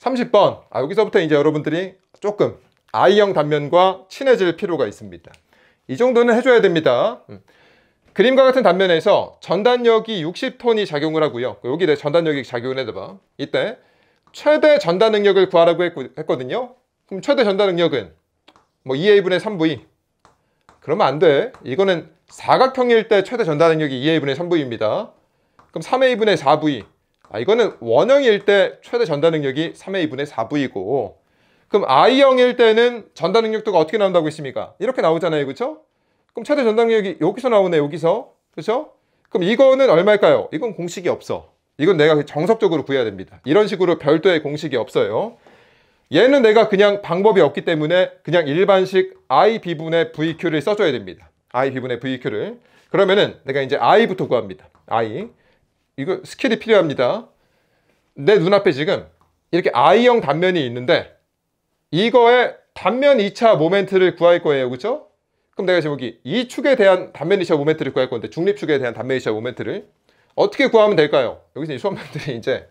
30번. 여기서부터 이제 여러분들이 조금 I형 단면과 친해질 필요가 있습니다. 이 정도는 해줘야 됩니다. 그림과 같은 단면에서 전단력이 60톤이 작용을 하고요. 여기 내 전단력이 작용을 해봐. 이때 최대 전단 능력을 구하라고 했거든요. 그럼 최대 전단 능력은 뭐 2A분의 3V. 그러면 안 돼. 이거는 사각형일 때 최대 전단 능력이 2A분의 3V입니다. 그럼 3A분의 4V. 이거는 원형일 때 최대 전단 능력이 3A분의 4V이고, 그럼 I형일 때는 전단 능력도가 어떻게 나온다고 했습니까? 이렇게 나오잖아요. 그렇죠? 그럼 최대 전단 능력이 여기서 나오네. 여기서. 그렇죠? 그럼 이거는 얼마일까요? 이건 공식이 없어. 이건 내가 정석적으로 구해야 됩니다. 이런 식으로 별도의 공식이 없어요. 얘는 내가 그냥 방법이 없기 때문에 그냥 일반식 IB분의 VQ를 써줘야 됩니다. IB분의 VQ를. 그러면은 내가 이제 I부터 구합니다. I. 이거 스킬이 필요합니다. 내 눈앞에 지금 이렇게 I형 단면이 있는데 이거의 단면 2차 모멘트를 구할 거예요. 그렇죠? 그럼 내가 지금 여기 이 축에 대한 단면 2차 모멘트를 구할 건데, 중립축에 대한 단면 2차 모멘트를 어떻게 구하면 될까요? 여기서 이 수험생들이 이제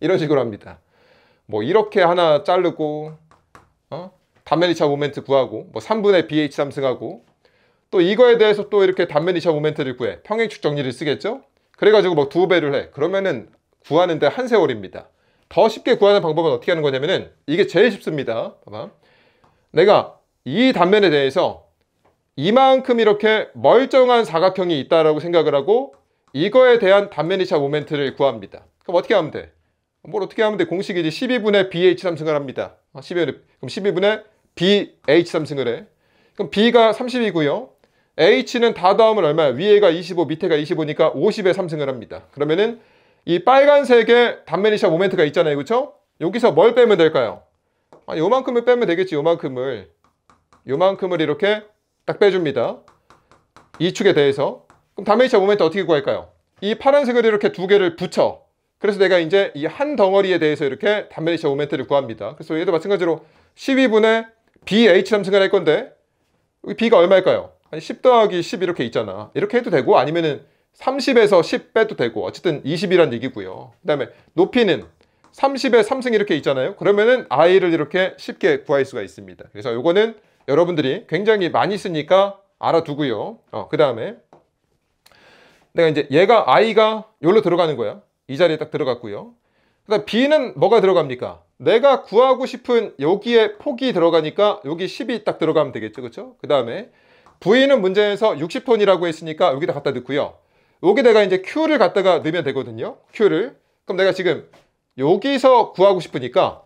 이런 식으로 합니다. 뭐 이렇게 하나 자르고 단면 2차 모멘트 구하고 뭐 3분의 BH 3승하고 또 이거에 대해서 또 이렇게 단면 2차 모멘트를 구해. 평행축 정리를 쓰겠죠? 그래가지고 뭐 2배를 해. 그러면은 구하는데 한 세월입니다. 더 쉽게 구하는 방법은 어떻게 하는 거냐면은 이게 제일 쉽습니다. 봐봐. 내가 이 단면에 대해서 이만큼 이렇게 멀쩡한 사각형이 있다라고 생각을 하고 이거에 대한 단면 2차 모멘트를 구합니다. 그럼 어떻게 하면 돼? 뭘 어떻게 하면 돼? 공식이지. 12분의 BH 3승을 합니다. 그럼 12분의 BH 3승을 해. 그럼 B가 30이고요. H는 다 더하면 얼마야? 위에가 25, 밑에가 25니까 50에 3승을 합니다. 그러면은 이 빨간색의 단면 2차 모멘트가 있잖아요. 그렇죠? 여기서 뭘 빼면 될까요? 요만큼을 빼면 되겠지. 요만큼을 이렇게 딱 빼줍니다. 이 축에 대해서. 그럼 단면 2차 모멘트 어떻게 구할까요? 이 파란색을 이렇게 두 개를 붙여. 그래서 내가 이제 이 한 덩어리에 대해서 이렇게 단면 2차 모멘트를 구합니다. 그래서 얘도 마찬가지로 12분의 BH 3승을 할 건데 여기 B가 얼마일까요? 10 더하기 10 이렇게 있잖아. 이렇게 해도 되고 아니면은 30에서 10 빼도 되고 어쨌든 20이란 얘기고요. 그 다음에 높이는 30에 3승 이렇게 있잖아요. 그러면은 I를 이렇게 쉽게 구할 수가 있습니다. 그래서 요거는 여러분들이 굉장히 많이 쓰니까 알아두고요. 그 다음에 내가 이제 얘가 I가 여기로 들어가는 거야. 이 자리에 딱 들어갔고요. 그 다음 B는 뭐가 들어갑니까? 내가 구하고 싶은 여기에 폭이 들어가니까 여기 10이 딱 들어가면 되겠죠. 그렇죠? 그 다음에 V는 문제에서 60톤이라고 했으니까 여기다 갖다 넣고요. 여기 내가 이제 Q를 갖다가 넣으면 되거든요. Q를. 그럼 내가 지금 여기서 구하고 싶으니까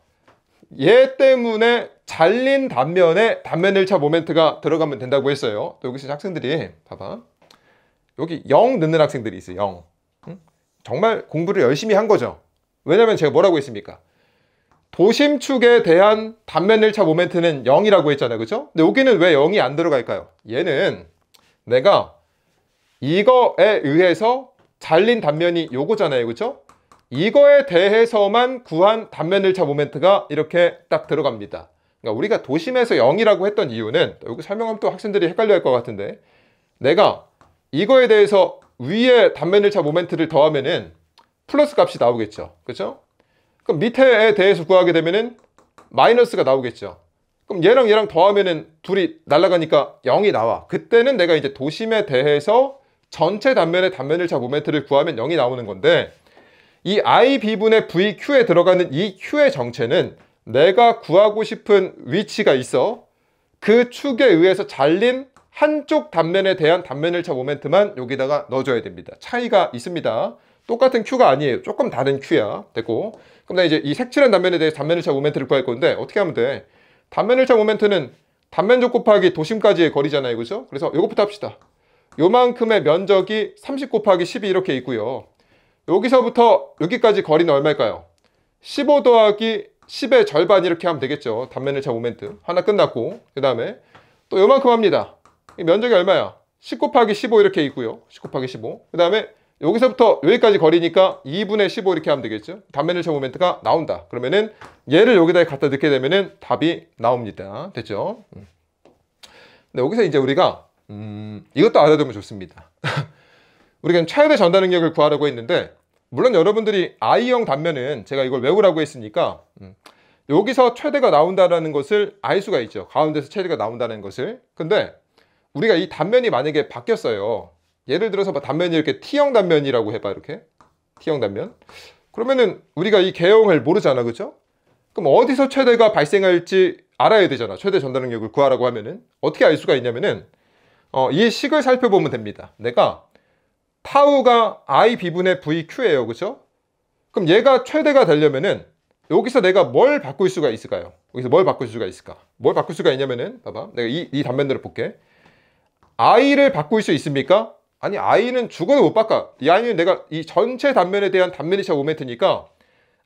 얘 때문에 잘린 단면에 단면 1차 모멘트가 들어가면 된다고 했어요. 또 여기서 학생들이 봐봐. 여기 0 넣는 학생들이 있어요. 0. 응? 정말 공부를 열심히 한 거죠. 왜냐면 제가 뭐라고 했습니까? 도심축에 대한 단면 1차 모멘트는 0이라고 했잖아요. 그죠? 근데 여기는 왜 0이 안 들어갈까요? 얘는 내가 이거에 의해서 잘린 단면이 요거잖아요. 그죠? 이거에 대해서만 구한 단면 1차 모멘트가 이렇게 딱 들어갑니다. 그러니까 우리가 도심에서 0이라고 했던 이유는 여기 설명하면 또 학생들이 헷갈려 할 것 같은데 내가 이거에 대해서 위에 단면 1차 모멘트를 더하면은 플러스 값이 나오겠죠. 그죠? 그럼 밑에에 대해서 구하게 되면은 마이너스가 나오겠죠. 그럼 얘랑 더하면은 둘이 날아가니까 0이 나와. 그때는 내가 이제 도심에 대해서 전체 단면의 단면 1차 모멘트를 구하면 0이 나오는 건데 이 IB분의 VQ에 들어가는 이 Q의 정체는 내가 구하고 싶은 위치가 있어. 그 축에 의해서 잘린 한쪽 단면에 대한 단면 1차 모멘트만 여기다가 넣어줘야 됩니다. 차이가 있습니다. 똑같은 Q가 아니에요. 조금 다른 Q야. 됐고. 그럼 나 이제 이 색칠한 단면에 대해서 단면 1차 모멘트를 구할 건데 어떻게 하면 돼? 단면 1차 모멘트는 단면적 곱하기 도심까지의 거리잖아요. 그죠? 그래서 이것부터 합시다. 요만큼의 면적이 30 곱하기 10이 이렇게 있고요. 여기서부터 여기까지 거리는 얼마일까요? 15 더하기 10의 절반 이렇게 하면 되겠죠. 단면 1차 모멘트. 하나 끝났고 그 다음에 또 요만큼 합니다. 이 면적이 얼마야? 10 곱하기 15 이렇게 있고요. 10 곱하기 15. 그 다음에 여기서부터 여기까지 거리니까 2분의 15 이렇게 하면 되겠죠. 단면 1차 모멘트가 나온다. 그러면은 얘를 여기다 갖다 넣게 되면은 답이 나옵니다. 됐죠? 근데 여기서 이제 우리가 이것도 알아두면 좋습니다. 우리가 최대 전단 능력을 구하라고 했는데 물론 여러분들이 I형 단면은 제가 이걸 외우라고 했으니까 여기서 최대가 나온다는 것을 알 수가 있죠. 가운데서 최대가 나온다는 것을. 근데 우리가 이 단면이 만약에 바뀌었어요. 예를 들어서 단면이 이렇게 T형 단면이라고 해봐. 이렇게 T형 단면. 그러면은 우리가 이 개형을 모르잖아. 그죠? 그럼 어디서 최대가 발생할지 알아야 되잖아. 최대 전달 능력을 구하라고 하면은 어떻게 알 수가 있냐면은 이 식을 살펴보면 됩니다. 내가 타우가 I B분의 VQ예요. 그죠? 그럼 얘가 최대가 되려면은 여기서 내가 뭘 바꿀 수가 있을까요? 여기서 뭘 바꿀 수가 있을까? 뭘 바꿀 수가 있냐면은 봐봐. 내가 이 단면들을 볼게. I를 바꿀 수 있습니까? 아니, I는 죽어도 못 바꿔. 이 I는 내가 이 전체 단면에 대한 단면이차 모멘트니까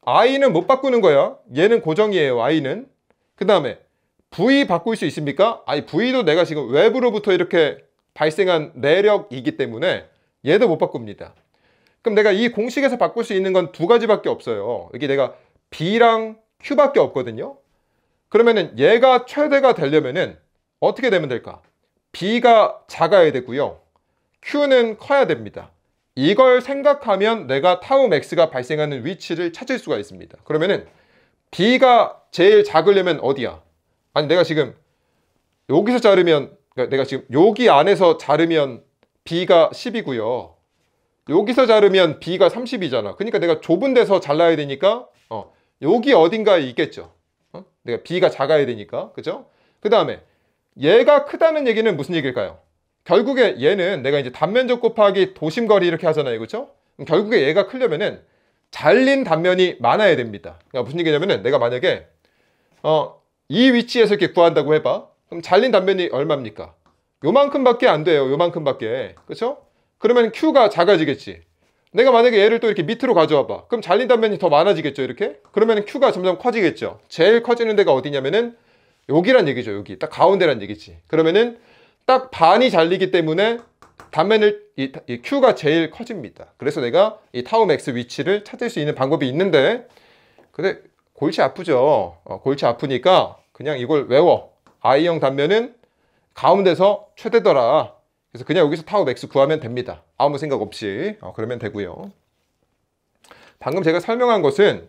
I는 못 바꾸는 거야. 얘는 고정이에요. I는. 그 다음에 V 바꿀 수 있습니까? 아니, V도 내가 지금 외부로부터 이렇게 발생한 내력이기 때문에 얘도 못 바꿉니다. 그럼 내가 이 공식에서 바꿀 수 있는 건 두 가지밖에 없어요. 여기 내가 B랑 Q밖에 없거든요. 그러면은 얘가 최대가 되려면은 어떻게 되면 될까? B가 작아야 되고요. Q는 커야 됩니다. 이걸 생각하면 내가 타우 맥스가 발생하는 위치를 찾을 수가 있습니다. 그러면은 B가 제일 작으려면 어디야? 아니, 내가 지금 여기서 자르면, 그러니까 내가 지금 여기 안에서 자르면 B가 10이고요. 여기서 자르면 B가 30이잖아. 그러니까 내가 좁은 데서 잘라야 되니까 여기 어딘가에 있겠죠. 내가 B가 작아야 되니까. 그죠? 그 다음에 얘가 크다는 얘기는 무슨 얘기일까요? 결국에 얘는 내가 이제 단면적 곱하기 도심거리 이렇게 하잖아요. 그죠? 결국에 얘가 크려면은 잘린 단면이 많아야 됩니다. 그러니까 무슨 얘기냐면은 내가 만약에 이 위치에서 이렇게 구한다고 해봐. 그럼 잘린 단면이 얼마입니까? 요만큼밖에 안 돼요. 요만큼밖에. 그렇죠? 그러면 Q가 작아지겠지. 내가 만약에 얘를 또 이렇게 밑으로 가져와 봐. 그럼 잘린 단면이 더 많아지겠죠. 이렇게. 그러면 Q가 점점 커지겠죠. 제일 커지는 데가 어디냐면은 여기란 얘기죠. 여기 딱 가운데란 얘기지. 그러면은 딱 반이 잘리기 때문에 단면을 이 Q가 제일 커집니다. 그래서 내가 이 타우 맥스 위치를 찾을 수 있는 방법이 있는데, 근데 골치 아프죠. 골치 아프니까 그냥 이걸 외워. I형 단면은 가운데서 최대더라. 그래서 그냥 여기서 타우 맥스 구하면 됩니다. 아무 생각 없이. 그러면 되고요. 방금 제가 설명한 것은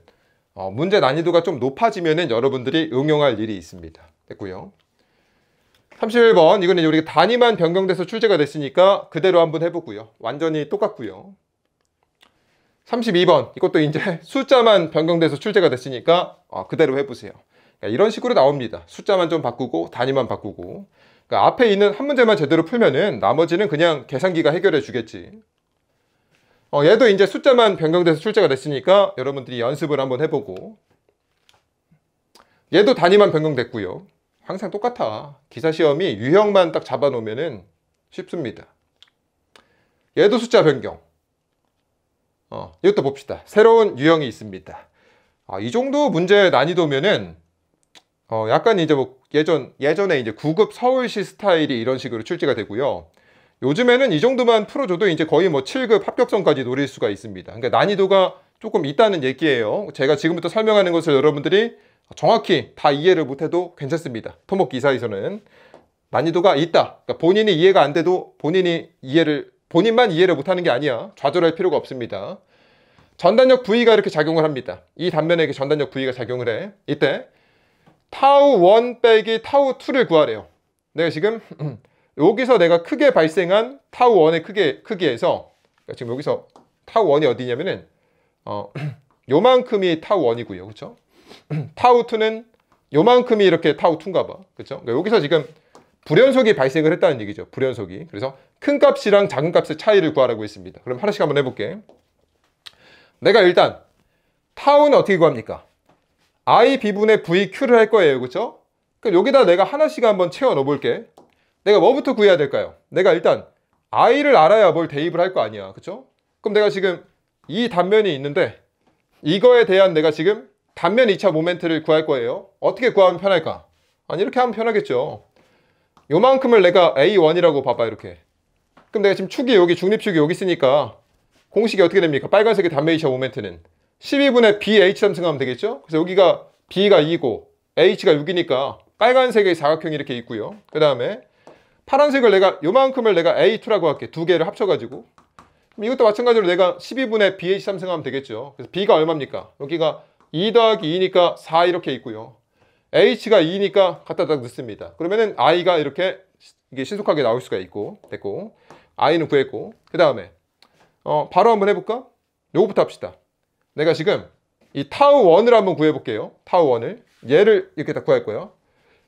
문제 난이도가 좀 높아지면은 여러분들이 응용할 일이 있습니다. 됐고요. 31번 이거는 우리가 단위만 변경돼서 출제가 됐으니까 그대로 한번 해보고요. 완전히 똑같고요. 32번 이것도 이제 숫자만 변경돼서 출제가 됐으니까 그대로 해보세요. 그러니까 이런 식으로 나옵니다. 숫자만 좀 바꾸고 단위만 바꾸고. 그러니까 앞에 있는 한 문제만 제대로 풀면은 나머지는 그냥 계산기가 해결해 주겠지. 얘도 이제 숫자만 변경돼서 출제가 됐으니까 여러분들이 연습을 한번 해보고. 얘도 단위만 변경됐고요. 항상 똑같아. 기사시험이 유형만 딱 잡아놓으면은 쉽습니다. 얘도 숫자 변경. 이것도 봅시다. 새로운 유형이 있습니다. 이 정도 문제 난이도면은 약간 이제 뭐 예전에 이제 9급 서울시 스타일이 이런 식으로 출제가 되고요. 요즘에는 이 정도만 풀어줘도 이제 거의 뭐 7급 합격선까지 노릴 수가 있습니다. 그러니까 난이도가 조금 있다는 얘기예요. 제가 지금부터 설명하는 것을 여러분들이 정확히 다 이해를 못해도 괜찮습니다. 토목 기사에서는 난이도가 있다. 그러니까 본인이 이해가 안 돼도 본인만 이해를 못하는 게 아니야. 좌절할 필요가 없습니다. 전단력 V가 이렇게 작용을 합니다. 이 단면에 전단력 V가 작용을 해. 이때 타우 1 빼기 타우 2를 구하래요. 내가 지금 여기서 내가 크게 발생한 타우 1의 크기에서 그러니까 지금 여기서 타우 1이 어디냐면은 요만큼이 타우 1이고요. 그렇죠? 타우 2는 요만큼이 이렇게 타우 2인가 봐. 그렇죠? 그러니까 여기서 지금 불연속이 발생을 했다는 얘기죠. 불연속이. 그래서 큰 값이랑 작은 값의 차이를 구하라고 했습니다. 그럼 하나씩 한번 해볼게. 내가 일단 타우는 어떻게 구합니까? I B분의 VQ를 할 거예요. 그렇죠? 그럼 여기다 내가 하나씩 한번 채워 넣어볼게. 내가 뭐부터 구해야 될까요? 내가 일단 I를 알아야 뭘 대입을 할 거 아니야. 그렇죠? 그럼 내가 지금 이 단면이 있는데 이거에 대한 내가 지금 단면 2차 모멘트를 구할 거예요. 어떻게 구하면 편할까? 아니 이렇게 하면 편하겠죠. 요만큼을 내가 A1이라고 봐봐. 이렇게. 그럼 내가 지금 축이 여기 중립축이 여기 있으니까 공식이 어떻게 됩니까? 빨간색의 단면 2차 모멘트는 12분의 BH 삼승하면 되겠죠? 그래서 여기가 B가 2고 H가 6이니까 빨간색의 사각형이 이렇게 있고요. 그 다음에 파란색을 내가 요만큼을 내가 A2라고 할게. 두 개를 합쳐가지고. 그럼 이것도 마찬가지로 내가 12분의 BH 삼승하면 되겠죠. 그래서 B가 얼마입니까? 여기가 2 더하기 2니까 4 이렇게 있고요. h가 2니까 갖다 딱 넣습니다. 그러면은 i가 이렇게 이게 신속하게 나올 수가 있고 됐고 i는 구했고 그 다음에 바로 한번 해볼까? 요거부터 합시다. 내가 지금 이 타우 1을 한번 구해볼게요. 타우 1을 얘를 이렇게 딱 구할 거예요.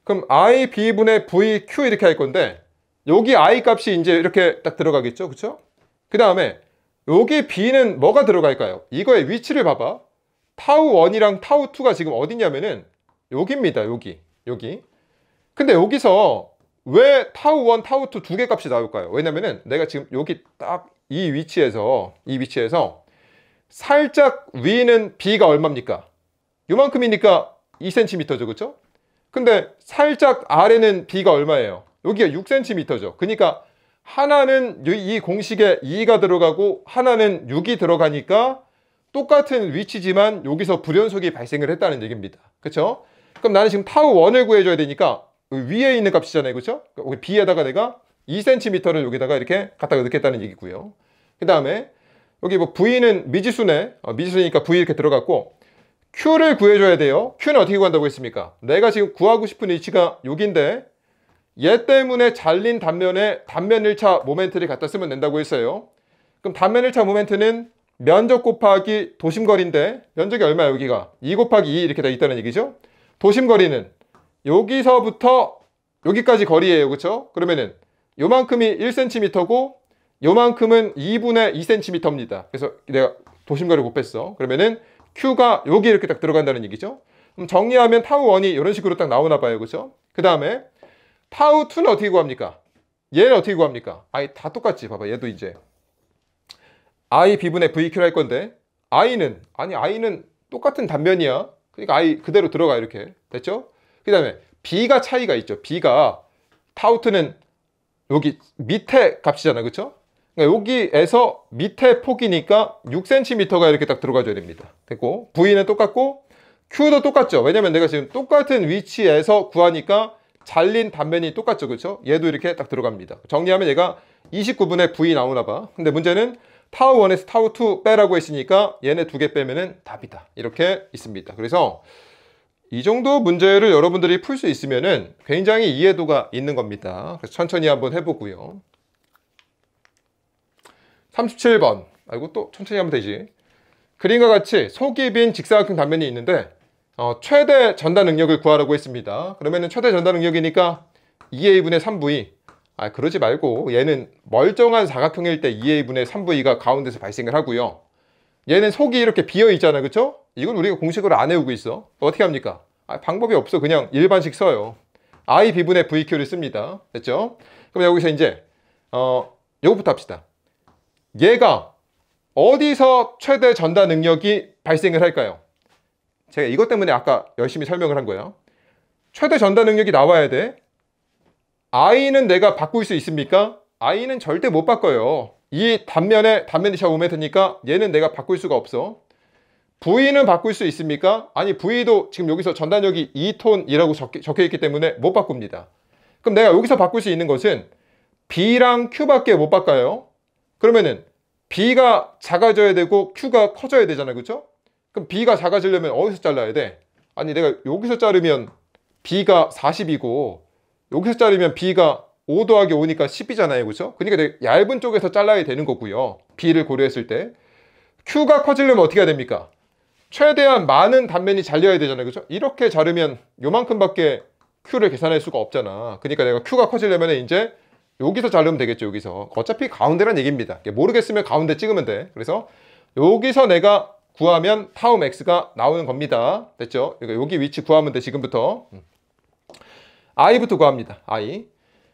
그럼 i b분의 v q 이렇게 할 건데 여기 i 값이 이제 이렇게 딱 들어가겠죠, 그쵸? 그 다음에 여기 b는 뭐가 들어갈까요? 이거의 위치를 봐봐. 타우 1이랑 타우 2가 지금 어디냐면은 여기입니다. 여기. 근데 여기서 왜 타우 1, 타우 2 두 개 값이 나올까요? 왜냐면은 내가 지금 여기 딱 이 위치에서 살짝 위는 b가 얼마입니까? 요만큼이니까 2cm죠, 그렇죠? 근데 살짝 아래는 b가 얼마예요? 여기가 6cm죠. 그러니까 하나는 이 공식에 2가 들어가고 하나는 6이 들어가니까 똑같은 위치지만 여기서 불연속이 발생을 했다는 얘기입니다. 그렇죠? 그럼 나는 지금 타우 1을 구해줘야 되니까 위에 있는 값이잖아요. 그렇죠? 여기 b에다가 내가 2cm를 여기다가 이렇게 갖다가 넣겠다는 얘기고요. 그 다음에 여기 뭐 v는 미지수네. 미지수니까 v 이렇게 들어갔고 q를 구해줘야 돼요. q는 어떻게 구한다고 했습니까? 내가 지금 구하고 싶은 위치가 여기인데 얘 때문에 잘린 단면에 단면 1차 모멘트를 갖다 쓰면 된다고 했어요. 그럼 단면 1차 모멘트는 면적 곱하기 도심거리인데 면적이 얼마야 여기가? 2 곱하기 2 이렇게 돼 있다는 얘기죠. 도심거리는 여기서부터 여기까지 거리예요. 그렇죠? 그러면은 요만큼이 1cm고 요만큼은 2분의 2cm입니다. 그래서 내가 도심거리를 곱했어. 그러면은 Q가 여기 이렇게 딱 들어간다는 얘기죠. 그럼 정리하면 타우 1이 이런 식으로 딱 나오나 봐요. 그렇죠? 그 다음에 타우 2는 어떻게 구합니까? 얘는 어떻게 구합니까? 아이 다 똑같지. 봐봐. 얘도 이제 I b분의 VQ를 할 건데 I는 똑같은 단면이야. 그러니까 I 그대로 들어가 이렇게. 됐죠? 그 다음에 B가 차이가 있죠. B가 타우 2는 여기 밑에 값이잖아. 그렇죠? 그러니까 여기에서 밑에 폭이니까 6cm가 이렇게 딱 들어가줘야 됩니다. 됐고 V는 똑같고 Q도 똑같죠. 왜냐면 내가 지금 똑같은 위치에서 구하니까 잘린 단면이 똑같죠. 그렇죠? 얘도 이렇게 딱 들어갑니다. 정리하면 얘가 29분의 V 나오나 봐. 근데 문제는 타우 1에서 타우 2 빼라고 했으니까 얘네 두 개 빼면은 답이다. 이렇게 있습니다. 그래서 이 정도 문제를 여러분들이 풀 수 있으면은 굉장히 이해도가 있는 겁니다. 그래서 천천히 한번 해보고요. 37번. 아이고 또 천천히 하면 되지. 그림과 같이 속이 빈 직사각형 단면이 있는데 최대 전달 능력을 구하라고 했습니다. 그러면은 최대 전달 능력이니까 2a분의 3v. 그러지 말고 얘는 멀쩡한 사각형일 때 2a분의 3v가 가운데서 발생을 하고요. 얘는 속이 이렇게 비어 있잖아. 그쵸? 이건 우리가 공식으로 안 외우고 있어. 어떻게 합니까? 방법이 없어. 그냥 일반식 써요. I b분의 vq를 씁니다. 됐죠? 그럼 여기서 이제 요거부터 합시다. 얘가 어디서 최대 전달 능력이 발생을 할까요? 제가 이것 때문에 아까 열심히 설명을 한 거예요. 최대 전달 능력이 나와야 돼. I는 내가 바꿀 수 있습니까? I는 절대 못 바꿔요. 이 단면이 샤 5m니까 얘는 내가 바꿀 수가 없어. V는 바꿀 수 있습니까? 아니 V도 지금 여기서 전단력이 2톤이라고 적혀있기 때문에 못 바꿉니다. 그럼 내가 여기서 바꿀 수 있는 것은 B랑 Q밖에 못 바꿔요. 그러면은 B가 작아져야 되고 Q가 커져야 되잖아요. 그렇죠? 그럼 B가 작아지려면 어디서 잘라야 돼? 아니 내가 여기서 자르면 B가 40이고 여기서 자르면 B가 5 더하기 5니까 10이잖아요. 그렇죠? 그러니까 내가 얇은 쪽에서 잘라야 되는 거고요. B를 고려했을 때 Q가 커지려면 어떻게 해야 됩니까? 최대한 많은 단면이 잘려야 되잖아요. 그렇죠? 이렇게 자르면 요만큼밖에 Q를 계산할 수가 없잖아. 그러니까 내가 Q가 커지려면 이제 여기서 자르면 되겠죠. 여기서. 어차피 가운데란 얘기입니다. 모르겠으면 가운데 찍으면 돼. 그래서 여기서 내가 구하면 타우 max가 나오는 겁니다. 됐죠? 그러니까 여기 위치 구하면 돼. 지금부터. I부터 구합니다. I.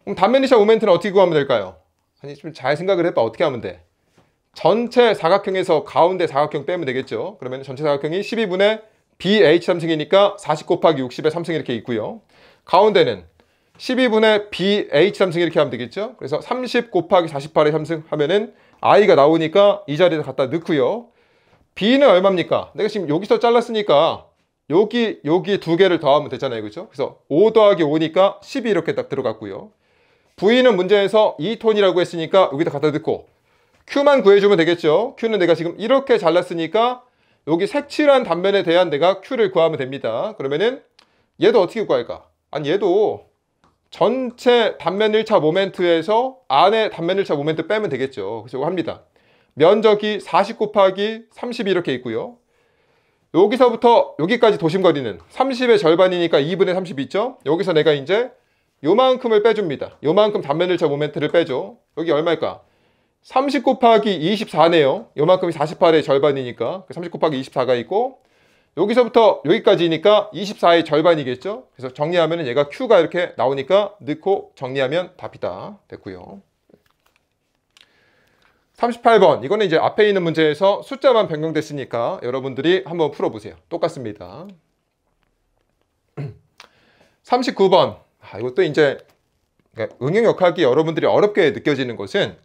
그럼 단면이샤 모멘트는 어떻게 구하면 될까요? 아니 좀 잘 생각을 해봐. 어떻게 하면 돼? 전체 사각형에서 가운데 사각형 빼면 되겠죠. 그러면 전체 사각형이 12분의 BH3승이니까 40 곱하기 60의 3승 이렇게 있고요. 가운데는 12분의 BH3승 이렇게 하면 되겠죠. 그래서 30 곱하기 48의 3승 하면은 I가 나오니까 이 자리에 갖다 넣고요. B는 얼마입니까? 내가 지금 여기서 잘랐으니까 여기 두 개를 더하면 되잖아요. 그렇죠? 그래서 5 더하기 5니까 10이 이렇게 딱 들어갔고요. V는 문제에서 2톤이라고 했으니까 여기다 갖다 넣고 Q만 구해주면 되겠죠. Q는 내가 지금 이렇게 잘랐으니까 여기 색칠한 단면에 대한 내가 Q를 구하면 됩니다. 그러면은 얘도 어떻게 구할까? 아니 얘도 전체 단면 1차 모멘트에서 안에 단면 1차 모멘트 빼면 되겠죠. 그래서 이거 합니다. 면적이 40 곱하기 30이 이렇게 있고요. 여기서부터 여기까지 도심거리는 30의 절반이니까 2분의 30 있죠? 여기서 내가 이제 요만큼을 빼줍니다. 요만큼 단면 1차 모멘트를 빼줘. 여기 얼마일까? 30 곱하기 24네요. 요만큼이 48의 절반이니까 30 곱하기 24가 있고 여기서부터 여기까지니까 24의 절반이겠죠? 그래서 정리하면 얘가 Q가 이렇게 나오니까 넣고 정리하면 답이다. 됐고요. 38번 이거는 이제 앞에 있는 문제에서 숫자만 변경됐으니까 여러분들이 한번 풀어보세요. 똑같습니다. 39번 이것도 이제 응용역학이 여러분들이 어렵게 느껴지는 것은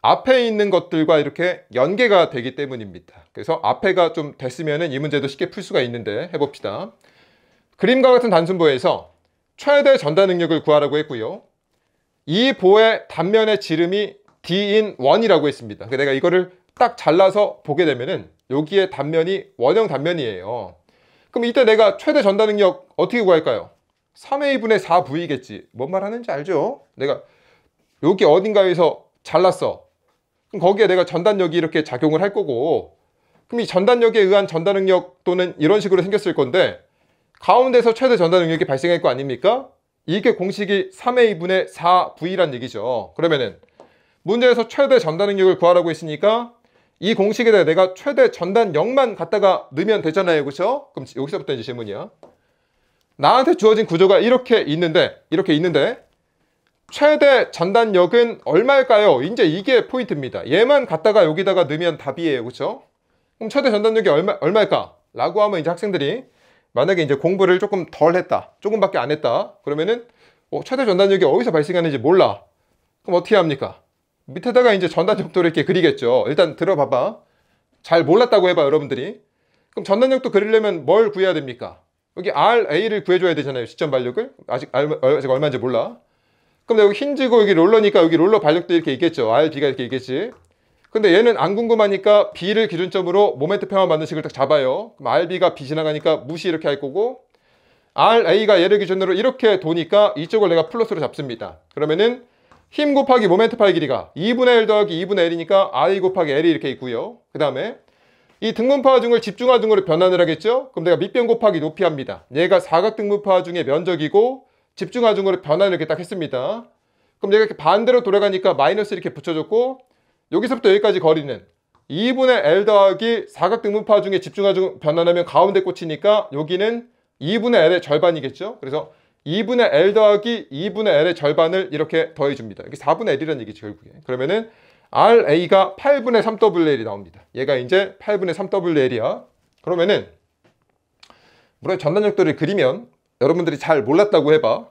앞에 있는 것들과 이렇게 연계가 되기 때문입니다. 그래서 앞에가 좀 됐으면 이 문제도 쉽게 풀 수가 있는데 해봅시다. 그림과 같은 단순보에서 최대 전달 능력을 구하라고 했고요. 이 보의 단면의 지름이 D인 1이라고 했습니다. 내가 이거를 딱 잘라서 보게 되면은 여기에 단면이 원형 단면이에요. 그럼 이때 내가 최대 전달 능력 어떻게 구할까요? 3의 2분의 4V겠지. 뭔 말 하는지 알죠? 내가 여기 어딘가에서 잘랐어. 그럼 거기에 내가 전단력이 이렇게 작용을 할 거고 그럼 이 전단력에 의한 전달 능력 또는 이런 식으로 생겼을 건데 가운데서 최대 전달 능력이 발생할 거 아닙니까? 이게 공식이 3의 2분의 4V란 얘기죠. 그러면은 문제에서 최대 전달 능력을 구하라고 했으니까 이 공식에다 내가 최대 전단력만 갖다가 넣으면 되잖아요. 그렇죠? 그럼 여기서부터 이제 질문이야. 나한테 주어진 구조가 이렇게 있는데 최대 전단력은 얼마일까요? 이제 이게 포인트입니다. 얘만 갖다가 여기다가 넣으면 답이에요. 그렇죠? 그럼 최대 전단력이 얼마일까? 라고 하면 이제 학생들이 만약에 이제 공부를 조금 덜 했다. 조금밖에 안 했다. 그러면은 최대 전단력이 어디서 발생하는지 몰라. 그럼 어떻게 합니까? 밑에다가 이제 전단력도를 이렇게 그리겠죠. 일단 들어봐봐. 잘 몰랐다고 해봐 여러분들이. 그럼 전단력도 그리려면 뭘 구해야 됩니까? 여기 RA를 구해줘야 되잖아요. 시점 발력을. 아직 얼마인지 몰라. 그럼 여기 힌지고 여기 롤러니까 여기 롤러 발력도 이렇게 있겠죠. RB가 이렇게 있겠지. 근데 얘는 안 궁금하니까 B를 기준점으로 모멘트 평화 반응식을 딱 잡아요. 그럼 RB가 B 지나가니까 무시 이렇게 할 거고 RA가 얘를 기준으로 이렇게 도니까 이쪽을 내가 플러스로 잡습니다. 그러면은 힘 곱하기 모멘트 파이 길이가 2분의 1 더하기 2분의 1이니까 RA 곱하기 L이 이렇게 있고요. 그 다음에 이 등분파 중을 집중화 중으로 변환을 하겠죠? 그럼 내가 밑변 곱하기 높이 합니다. 얘가 사각 등분파 중의 면적이고 집중화 중으로 변환을 이렇게 딱 했습니다. 그럼 얘가 이렇게 반대로 돌아가니까 마이너스 이렇게 붙여줬고 여기서부터 여기까지 거리는 2분의 L 더하기 사각 등분파 중에 집중화 중 변환하면 가운데 꽂히니까 여기는 2분의 L의 절반이겠죠? 그래서 2분의 L 더하기 2분의 L의 절반을 이렇게 더해줍니다. 이게 4분의 L이라는 얘기죠, 결국에. 그러면은 RA가 8분의 3WL이 나옵니다. 얘가 이제 8분의 3WL이야. 그러면은 물론 전단력도를 그리면 여러분들이 잘 몰랐다고 해봐.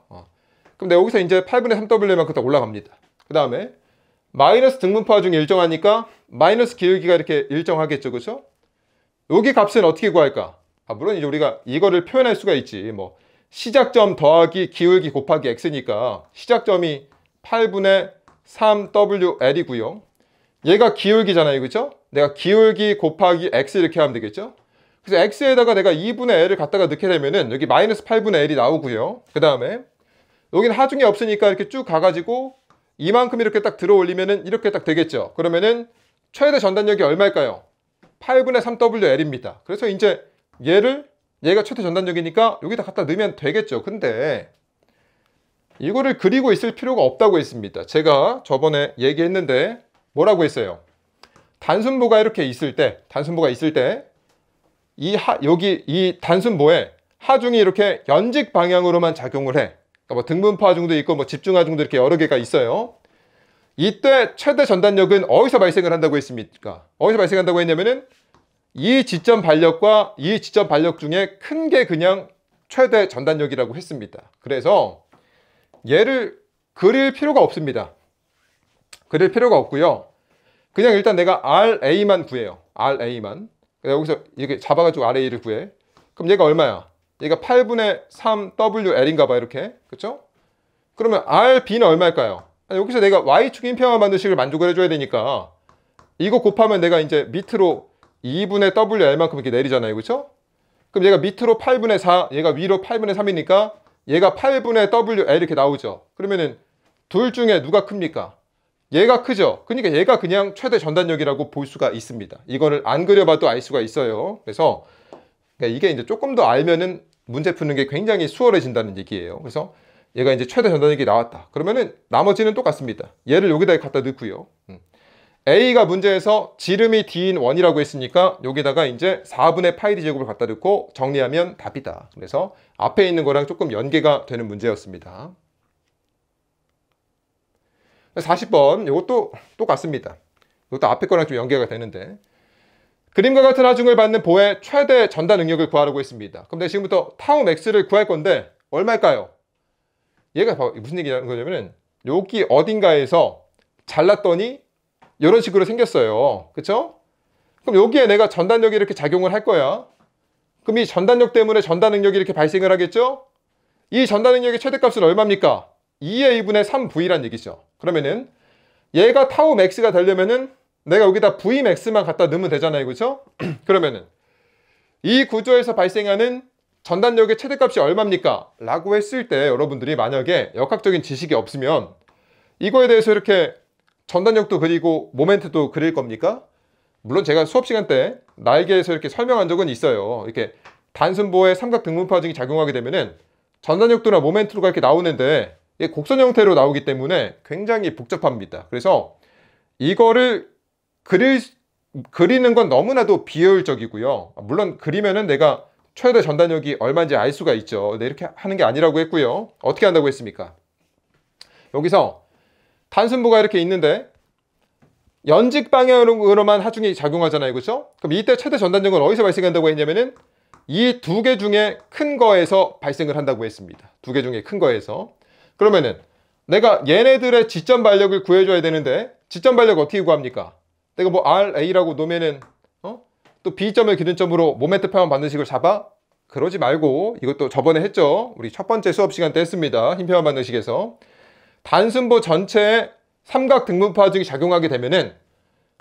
그럼 내가 여기서 이제 8분의 3WL만큼 딱 올라갑니다. 그 다음에 마이너스 등분파 중에 일정하니까 마이너스 기울기가 이렇게 일정하겠죠, 그렇죠? 여기 값은 어떻게 구할까? 물론 이제 우리가 이거를 표현할 수가 있지. 뭐 시작점 더하기 기울기 곱하기 x니까 시작점이 8분의 3WL이고요. 얘가 기울기잖아요. 그죠? 내가 기울기 곱하기 x 이렇게 하면 되겠죠? 그래서 x에다가 내가 2분의 l을 갖다가 넣게 되면은 여기 마이너스 8분의 l이 나오고요. 그 다음에 여기는 하중이 없으니까 이렇게 쭉 가가지고 이만큼 이렇게 딱 들어 올리면은 이렇게 딱 되겠죠. 그러면은 최대 전단력이 얼마일까요? 8분의 3WL입니다. 그래서 이제 얘가 최대 전단력이니까 여기다 갖다 넣으면 되겠죠. 근데 이거를 그리고 있을 필요가 없다고 했습니다. 제가 저번에 얘기했는데 뭐라고 했어요? 단순보가 이렇게 있을 때, 여기 이 단순보에 하중이 이렇게 연직 방향으로만 작용을 해. 그러니까 뭐 등분파 하중도 있고 뭐 집중 하중도 이렇게 여러 개가 있어요. 이때 최대 전단력은 어디서 발생을 한다고 했습니까? 어디서 발생한다고 했냐면은 이 지점 발력과 이 지점 발력 중에 큰 게 그냥 최대 전단력이라고 했습니다. 그래서 얘를 그릴 필요가 없습니다. 그릴 필요가 없고요. 그냥 일단 내가 RA만 구해요. RA만. 여기서 이렇게 잡아가지고 RA를 구해. 그럼 얘가 얼마야? 얘가 8분의 3WL인가 봐, 이렇게. 그쵸? 그러면 RB는 얼마일까요? 여기서 내가 Y축 인평화 반응식을 만족을 해줘야 되니까 이거 곱하면 내가 이제 밑으로 2분의 WL만큼 이렇게 내리잖아요. 그렇죠? 그럼 얘가 밑으로 8분의 4, 얘가 위로 8분의 3이니까 얘가 8분의 WL 이렇게 나오죠. 그러면은 둘 중에 누가 큽니까? 얘가 크죠. 그러니까 얘가 그냥 최대 전단력이라고 볼 수가 있습니다. 이거를 안 그려봐도 알 수가 있어요. 그래서 이게 이제 조금 더 알면은 문제 푸는 게 굉장히 수월해진다는 얘기예요. 그래서 얘가 이제 최대 전단력이 나왔다. 그러면은 나머지는 똑같습니다. 얘를 여기다 갖다 넣고요. A가 문제에서 지름이 D인 원이라고 했으니까 여기다가 이제 4분의 파이 D 제곱을 갖다 넣고 정리하면 답이다. 그래서 앞에 있는 거랑 조금 연계가 되는 문제였습니다. 40번 이것도 똑같습니다. 이것도 앞에 거랑 좀 연계가 되는데 그림과 같은 하중을 받는 보의 최대 전단 능력을 구하라고 했습니다. 그럼 내가 지금부터 타우 맥스를 구할 건데 얼마일까요? 얘가 무슨 얘기하는 거냐면은 여기 어딘가에서 잘랐더니 이런 식으로 생겼어요. 그쵸? 그럼 여기에 내가 전단력이 이렇게 작용을 할 거야. 그럼 이 전단력 때문에 전단 능력이 이렇게 발생을 하겠죠? 이 전단 능력의 최대값은 얼마입니까? 2의 2분의 3V란 얘기죠. 그러면은 얘가 타우 맥스가 되려면은 내가 여기다 Vmax만 갖다 넣으면 되잖아요. 그렇죠? 그러면은 이 구조에서 발생하는 전단력의 최대값이 얼마입니까? 라고 했을 때 여러분들이 만약에 역학적인 지식이 없으면 이거에 대해서 이렇게 전단력도 그리고 모멘트도 그릴 겁니까? 물론 제가 수업 시간 때 날개에서 이렇게 설명한 적은 있어요. 이렇게 단순보의 삼각 등분파증이 작용하게 되면은 전단력도나 모멘트가 이렇게 나오는데 이게 곡선 형태로 나오기 때문에 굉장히 복잡합니다. 그래서 이거를 그리는 건 너무나도 비효율적이고요. 물론 그리면은 내가 최대 전단력이 얼마인지 알 수가 있죠. 근데 이렇게 하는 게 아니라고 했고요. 어떻게 한다고 했습니까? 여기서 단순부가 이렇게 있는데 연직 방향으로만 하중이 작용하잖아요. 그렇죠? 그럼 이때 최대 전단력은 어디서 발생한다고 했냐면은 이 두 개 중에 큰 거에서 발생을 한다고 했습니다. 두 개 중에 큰 거에서. 그러면은 내가 얘네들의 지점 발력을 구해줘야 되는데 지점 발력 어떻게 구합니까? 내가 뭐 RA라고 놓으면은 또 B점을 기준점으로 모멘트 표현 받는 식을 잡아? 그러지 말고 이것도 저번에 했죠. 우리 첫 번째 수업 시간 때 했습니다. 힘 표현 받는 식에서 단순보 전체에 삼각 등분파 중이 작용하게 되면은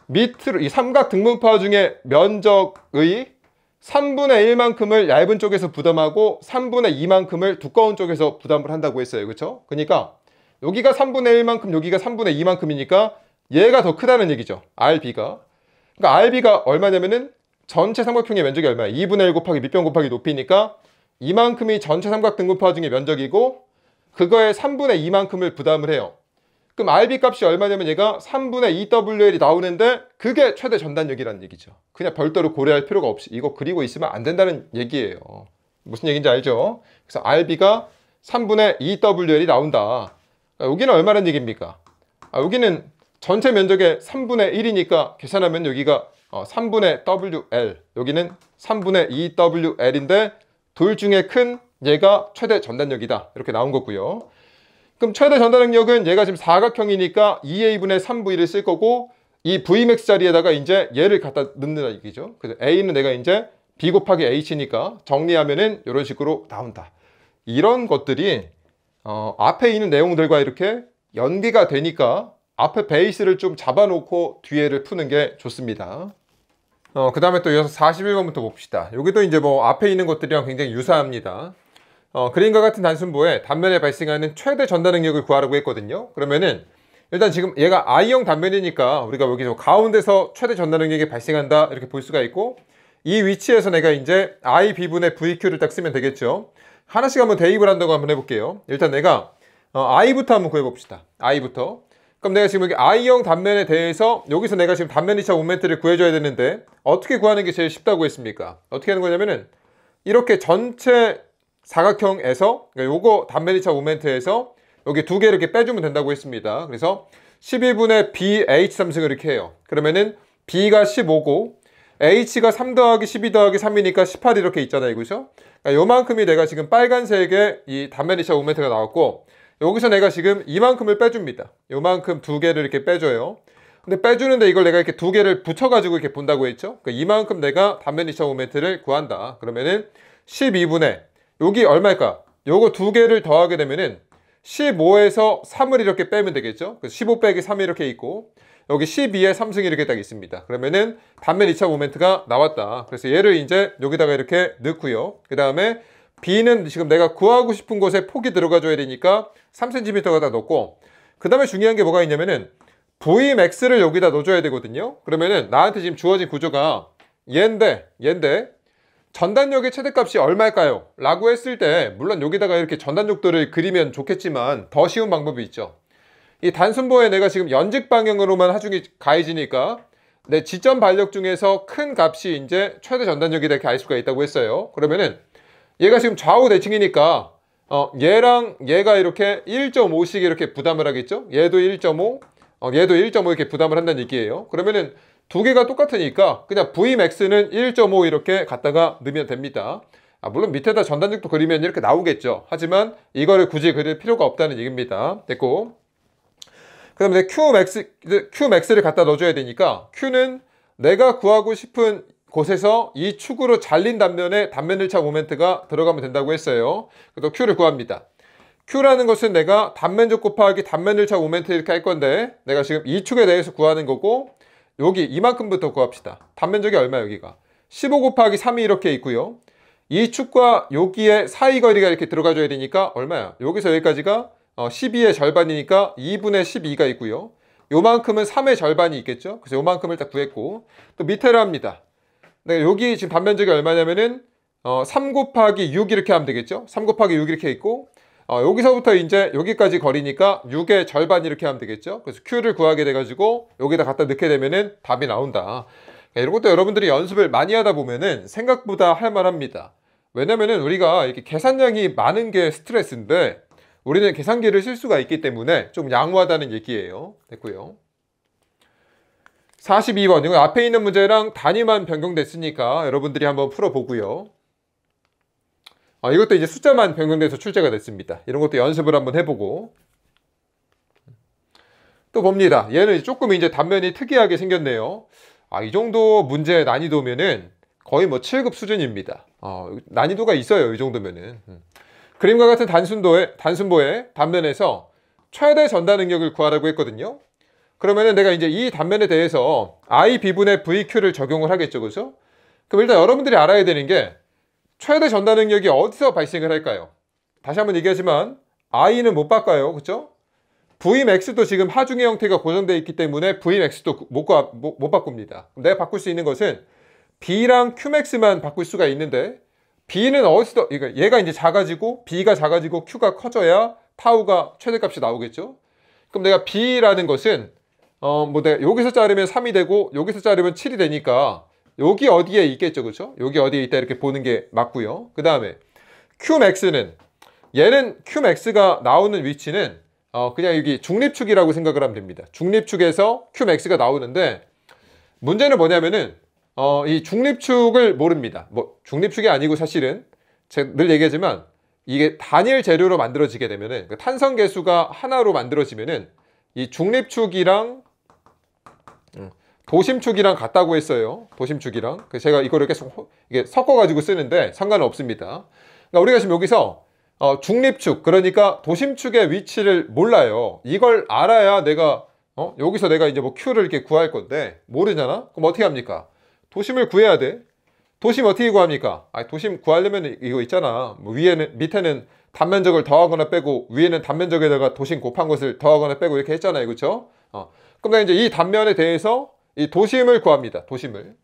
밑으로 이 삼각 등분파 중의 면적의 3분의 1만큼을 얇은 쪽에서 부담하고 3분의 2만큼을 두꺼운 쪽에서 부담을 한다고 했어요. 그렇죠? 그러니까 여기가 3분의 1만큼 여기가 3분의 2만큼이니까 얘가 더 크다는 얘기죠. RB가. 그러니까 RB가 얼마냐면은 전체 삼각형의 면적이 얼마야? 2분의 1 곱하기 밑변 곱하기 높이니까 이만큼이 전체 삼각 등분파 중의 면적이고 그거의 3분의 2만큼을 부담을 해요. 그럼 RB 값이 얼마냐면 얘가 3분의 2WL이 나오는데 그게 최대 전단력이라는 얘기죠. 그냥 별도로 고려할 필요가 없이 이거 그리고 있으면 안 된다는 얘기예요. 무슨 얘기인지 알죠? 그래서 RB가 3분의 2WL이 나온다. 여기는 얼마란 얘기입니까? 여기는 전체 면적의 3분의 1이니까 계산하면 여기가 3분의 WL, 여기는 3분의 2WL인데 둘 중에 큰 얘가 최대 전단력이다. 이렇게 나온 거고요. 그럼 최대 전단력은 얘가 지금 사각형이니까 2의 2분의 3V를 쓸 거고 이 Vmax 자리에다가 이제 얘를 갖다 넣는다 얘기죠. 그래서 A는 내가 이제 B 곱하기 H니까 정리하면은 이런 식으로 나온다. 이런 것들이 앞에 있는 내용들과 이렇게 연계가 되니까 앞에 베이스를 좀 잡아놓고 뒤에를 푸는 게 좋습니다. 그 다음에 또 이어서 41번부터 봅시다. 여기도 이제 뭐 앞에 있는 것들이랑 굉장히 유사합니다. 그림과 같은 단순보에 단면에 발생하는 최대 전단 능력을 구하라고 했거든요. 그러면은 일단 지금 얘가 I형 단면이니까 우리가 여기서 가운데서 최대 전단 능력이 발생한다 이렇게 볼 수가 있고 이 위치에서 내가 이제 I B분의 VQ를 딱 쓰면 되겠죠. 하나씩 한번 대입을 한다고 한번 해볼게요. 일단 내가 I부터 한번 구해봅시다. I부터. 그럼 내가 지금 여기 I형 단면에 대해서 여기서 내가 지금 단면 2차 모멘트를 구해줘야 되는데 어떻게 구하는 게 제일 쉽다고 했습니까? 어떻게 하는 거냐면은 이렇게 전체 사각형에서 그러니까 요거 단면 2차 모멘트에서 여기 두 개 이렇게 빼주면 된다고 했습니다. 그래서 12분의 BH 삼승을 이렇게 해요. 그러면은 B가 15고 H가 3 더하기 12 더하기 3이니까 18 이렇게 있잖아요. 그죠? 그러니까 요만큼이 내가 지금 빨간색의 이 단면 2차 모멘트가 나왔고 여기서 내가 지금 이만큼을 빼줍니다. 요만큼 두 개를 이렇게 빼줘요. 근데 빼주는데 이걸 내가 이렇게 두 개를 붙여가지고 이렇게 본다고 했죠? 그러니까 이만큼 내가 단면 2차 모멘트를 구한다. 그러면은 12분의 여기 얼마일까? 요거 두 개를 더하게 되면은 15에서 3을 이렇게 빼면 되겠죠? 15 빼기 3이 이렇게 있고 여기 12에 3승 이렇게 딱 있습니다. 그러면은 단면 2차 모멘트가 나왔다. 그래서 얘를 이제 여기다가 이렇게 넣고요. 그 다음에 B는 지금 내가 구하고 싶은 곳에 폭이 들어가줘야 되니까 3cm가 다 넣고, 그 다음에 중요한 게 뭐가 있냐면은 Vmax를 여기다 넣어줘야 되거든요. 그러면은 나한테 지금 주어진 구조가 얘인데 전단력의 최대값이 얼마일까요? 라고 했을 때 물론 여기다가 이렇게 전단력도를 그리면 좋겠지만 더 쉬운 방법이 있죠. 이 단순보에 내가 지금 연직 방향으로만 하중이 가해지니까 내 지점 발력 중에서 큰 값이 이제 최대 전단력이다 이렇게 알 수가 있다고 했어요. 그러면은 얘가 지금 좌우 대칭이니까 얘랑 얘가 이렇게 1.5씩 이렇게 부담을 하겠죠. 얘도 1.5, 얘도 1.5 이렇게 부담을 한다는 얘기예요. 그러면은 두 개가 똑같으니까 그냥 Vmax는 1.5 이렇게 갖다가 넣으면 됩니다. 물론 밑에다 전단력도 그리면 이렇게 나오겠죠. 하지만 이거를 굳이 그릴 필요가 없다는 얘기입니다. 됐고, 그 다음에 Qmax를 갖다 넣어줘야 되니까 Q는 내가 구하고 싶은 곳에서 이 축으로 잘린 단면에 단면 1차 모멘트가 들어가면 된다고 했어요. 그래서 Q를 구합니다. Q라는 것은 내가 단면적 곱하기 단면 1차 모멘트 이렇게 할 건데 내가 지금 이 축에 대해서 구하는 거고, 여기 이만큼부터 구합시다. 단면적이 얼마 여기가 15 곱하기 3이 이렇게 있고요. 이 축과 여기에 사이 거리가 이렇게 들어가줘야 되니까 얼마야? 여기서 여기까지가 12의 절반이니까 2분의 12가 있고요. 요만큼은 3의 절반이 있겠죠. 그래서 요만큼을 딱 구했고, 또 밑에를 합니다. 네, 여기 지금 단면적이 얼마냐면은 3 곱하기 6 이렇게 하면 되겠죠. 3 곱하기 6 이렇게 있고, 여기서부터 이제 여기까지 거리니까 6의 절반 이렇게 하면 되겠죠. 그래서 Q를 구하게 돼가지고 여기다 갖다 넣게 되면은 답이 나온다. 이런 것도 여러분들이 연습을 많이 하다 보면은 생각보다 할만합니다. 왜냐면은 우리가 이렇게 계산량이 많은 게 스트레스인데 우리는 계산기를 쓸 수가 있기 때문에 좀 양호하다는 얘기예요. 됐고요. 42번, 이거 앞에 있는 문제랑 단위만 변경됐으니까 여러분들이 한번 풀어보고요. 이것도 이제 숫자만 변경돼서 출제가 됐습니다. 이런 것도 연습을 한번 해보고, 또 봅니다. 얘는 조금 이제 단면이 특이하게 생겼네요. 이 정도 문제 난이도면은 거의 뭐 7급 수준입니다. 난이도가 있어요. 이 정도면은. 그림과 같은 단순보의 단면에서 최대 전달 능력을 구하라고 했거든요. 그러면은 내가 이제 이 단면에 대해서 I B분의 VQ를 적용을 하겠죠. 그죠? 그럼 일단 여러분들이 알아야 되는 게 최대 전달 능력이 어디서 발생을 할까요? 다시 한번 얘기하지만 I는 못 바꿔요. 그렇죠? Vmax도 지금 하중의 형태가 고정되어 있기 때문에 Vmax도 못 바꿉니다. 내가 바꿀 수 있는 것은 B랑 Qmax만 바꿀 수가 있는데, B는 어디서, 얘가 이제 작아지고 B가 작아지고 Q가 커져야 타우가 최대값이 나오겠죠? 그럼 내가 B라는 것은 내가 여기서 자르면 3이 되고 여기서 자르면 7이 되니까 여기 어디에 있겠죠. 그렇죠? 여기 어디에 있다 이렇게 보는 게 맞고요. 그 다음에 Qmax는, 얘는 Qmax가 나오는 위치는 그냥 여기 중립축이라고 생각을 하면 됩니다. 중립축에서 Qmax가 나오는데, 문제는 뭐냐면은 이 중립축을 모릅니다. 뭐 중립축이 아니고 사실은 제가 늘 얘기하지만 이게 단일 재료로 만들어지게 되면은 탄성 계수가 하나로 만들어지면은 이 중립축이랑 도심축이랑 같다고 했어요. 도심축이랑. 그래서 제가 이거를 계속 이게 섞어가지고 쓰는데 상관은 없습니다. 그러니까 우리가 지금 여기서 중립축, 그러니까 도심축의 위치를 몰라요. 이걸 알아야 내가 여기서 내가 이제 뭐 Q를 이렇게 구할 건데 모르잖아? 그럼 어떻게 합니까? 도심을 구해야 돼. 도심 어떻게 구합니까? 도심 구하려면 이거 있잖아. 뭐 밑에는 단면적을 더하거나 빼고 위에는 단면적에다가 도심 곱한 것을 더하거나 빼고 이렇게 했잖아요. 그렇죠? 그럼 내가 이제 이 단면에 대해서 이 도심을 구합니다. 도심을.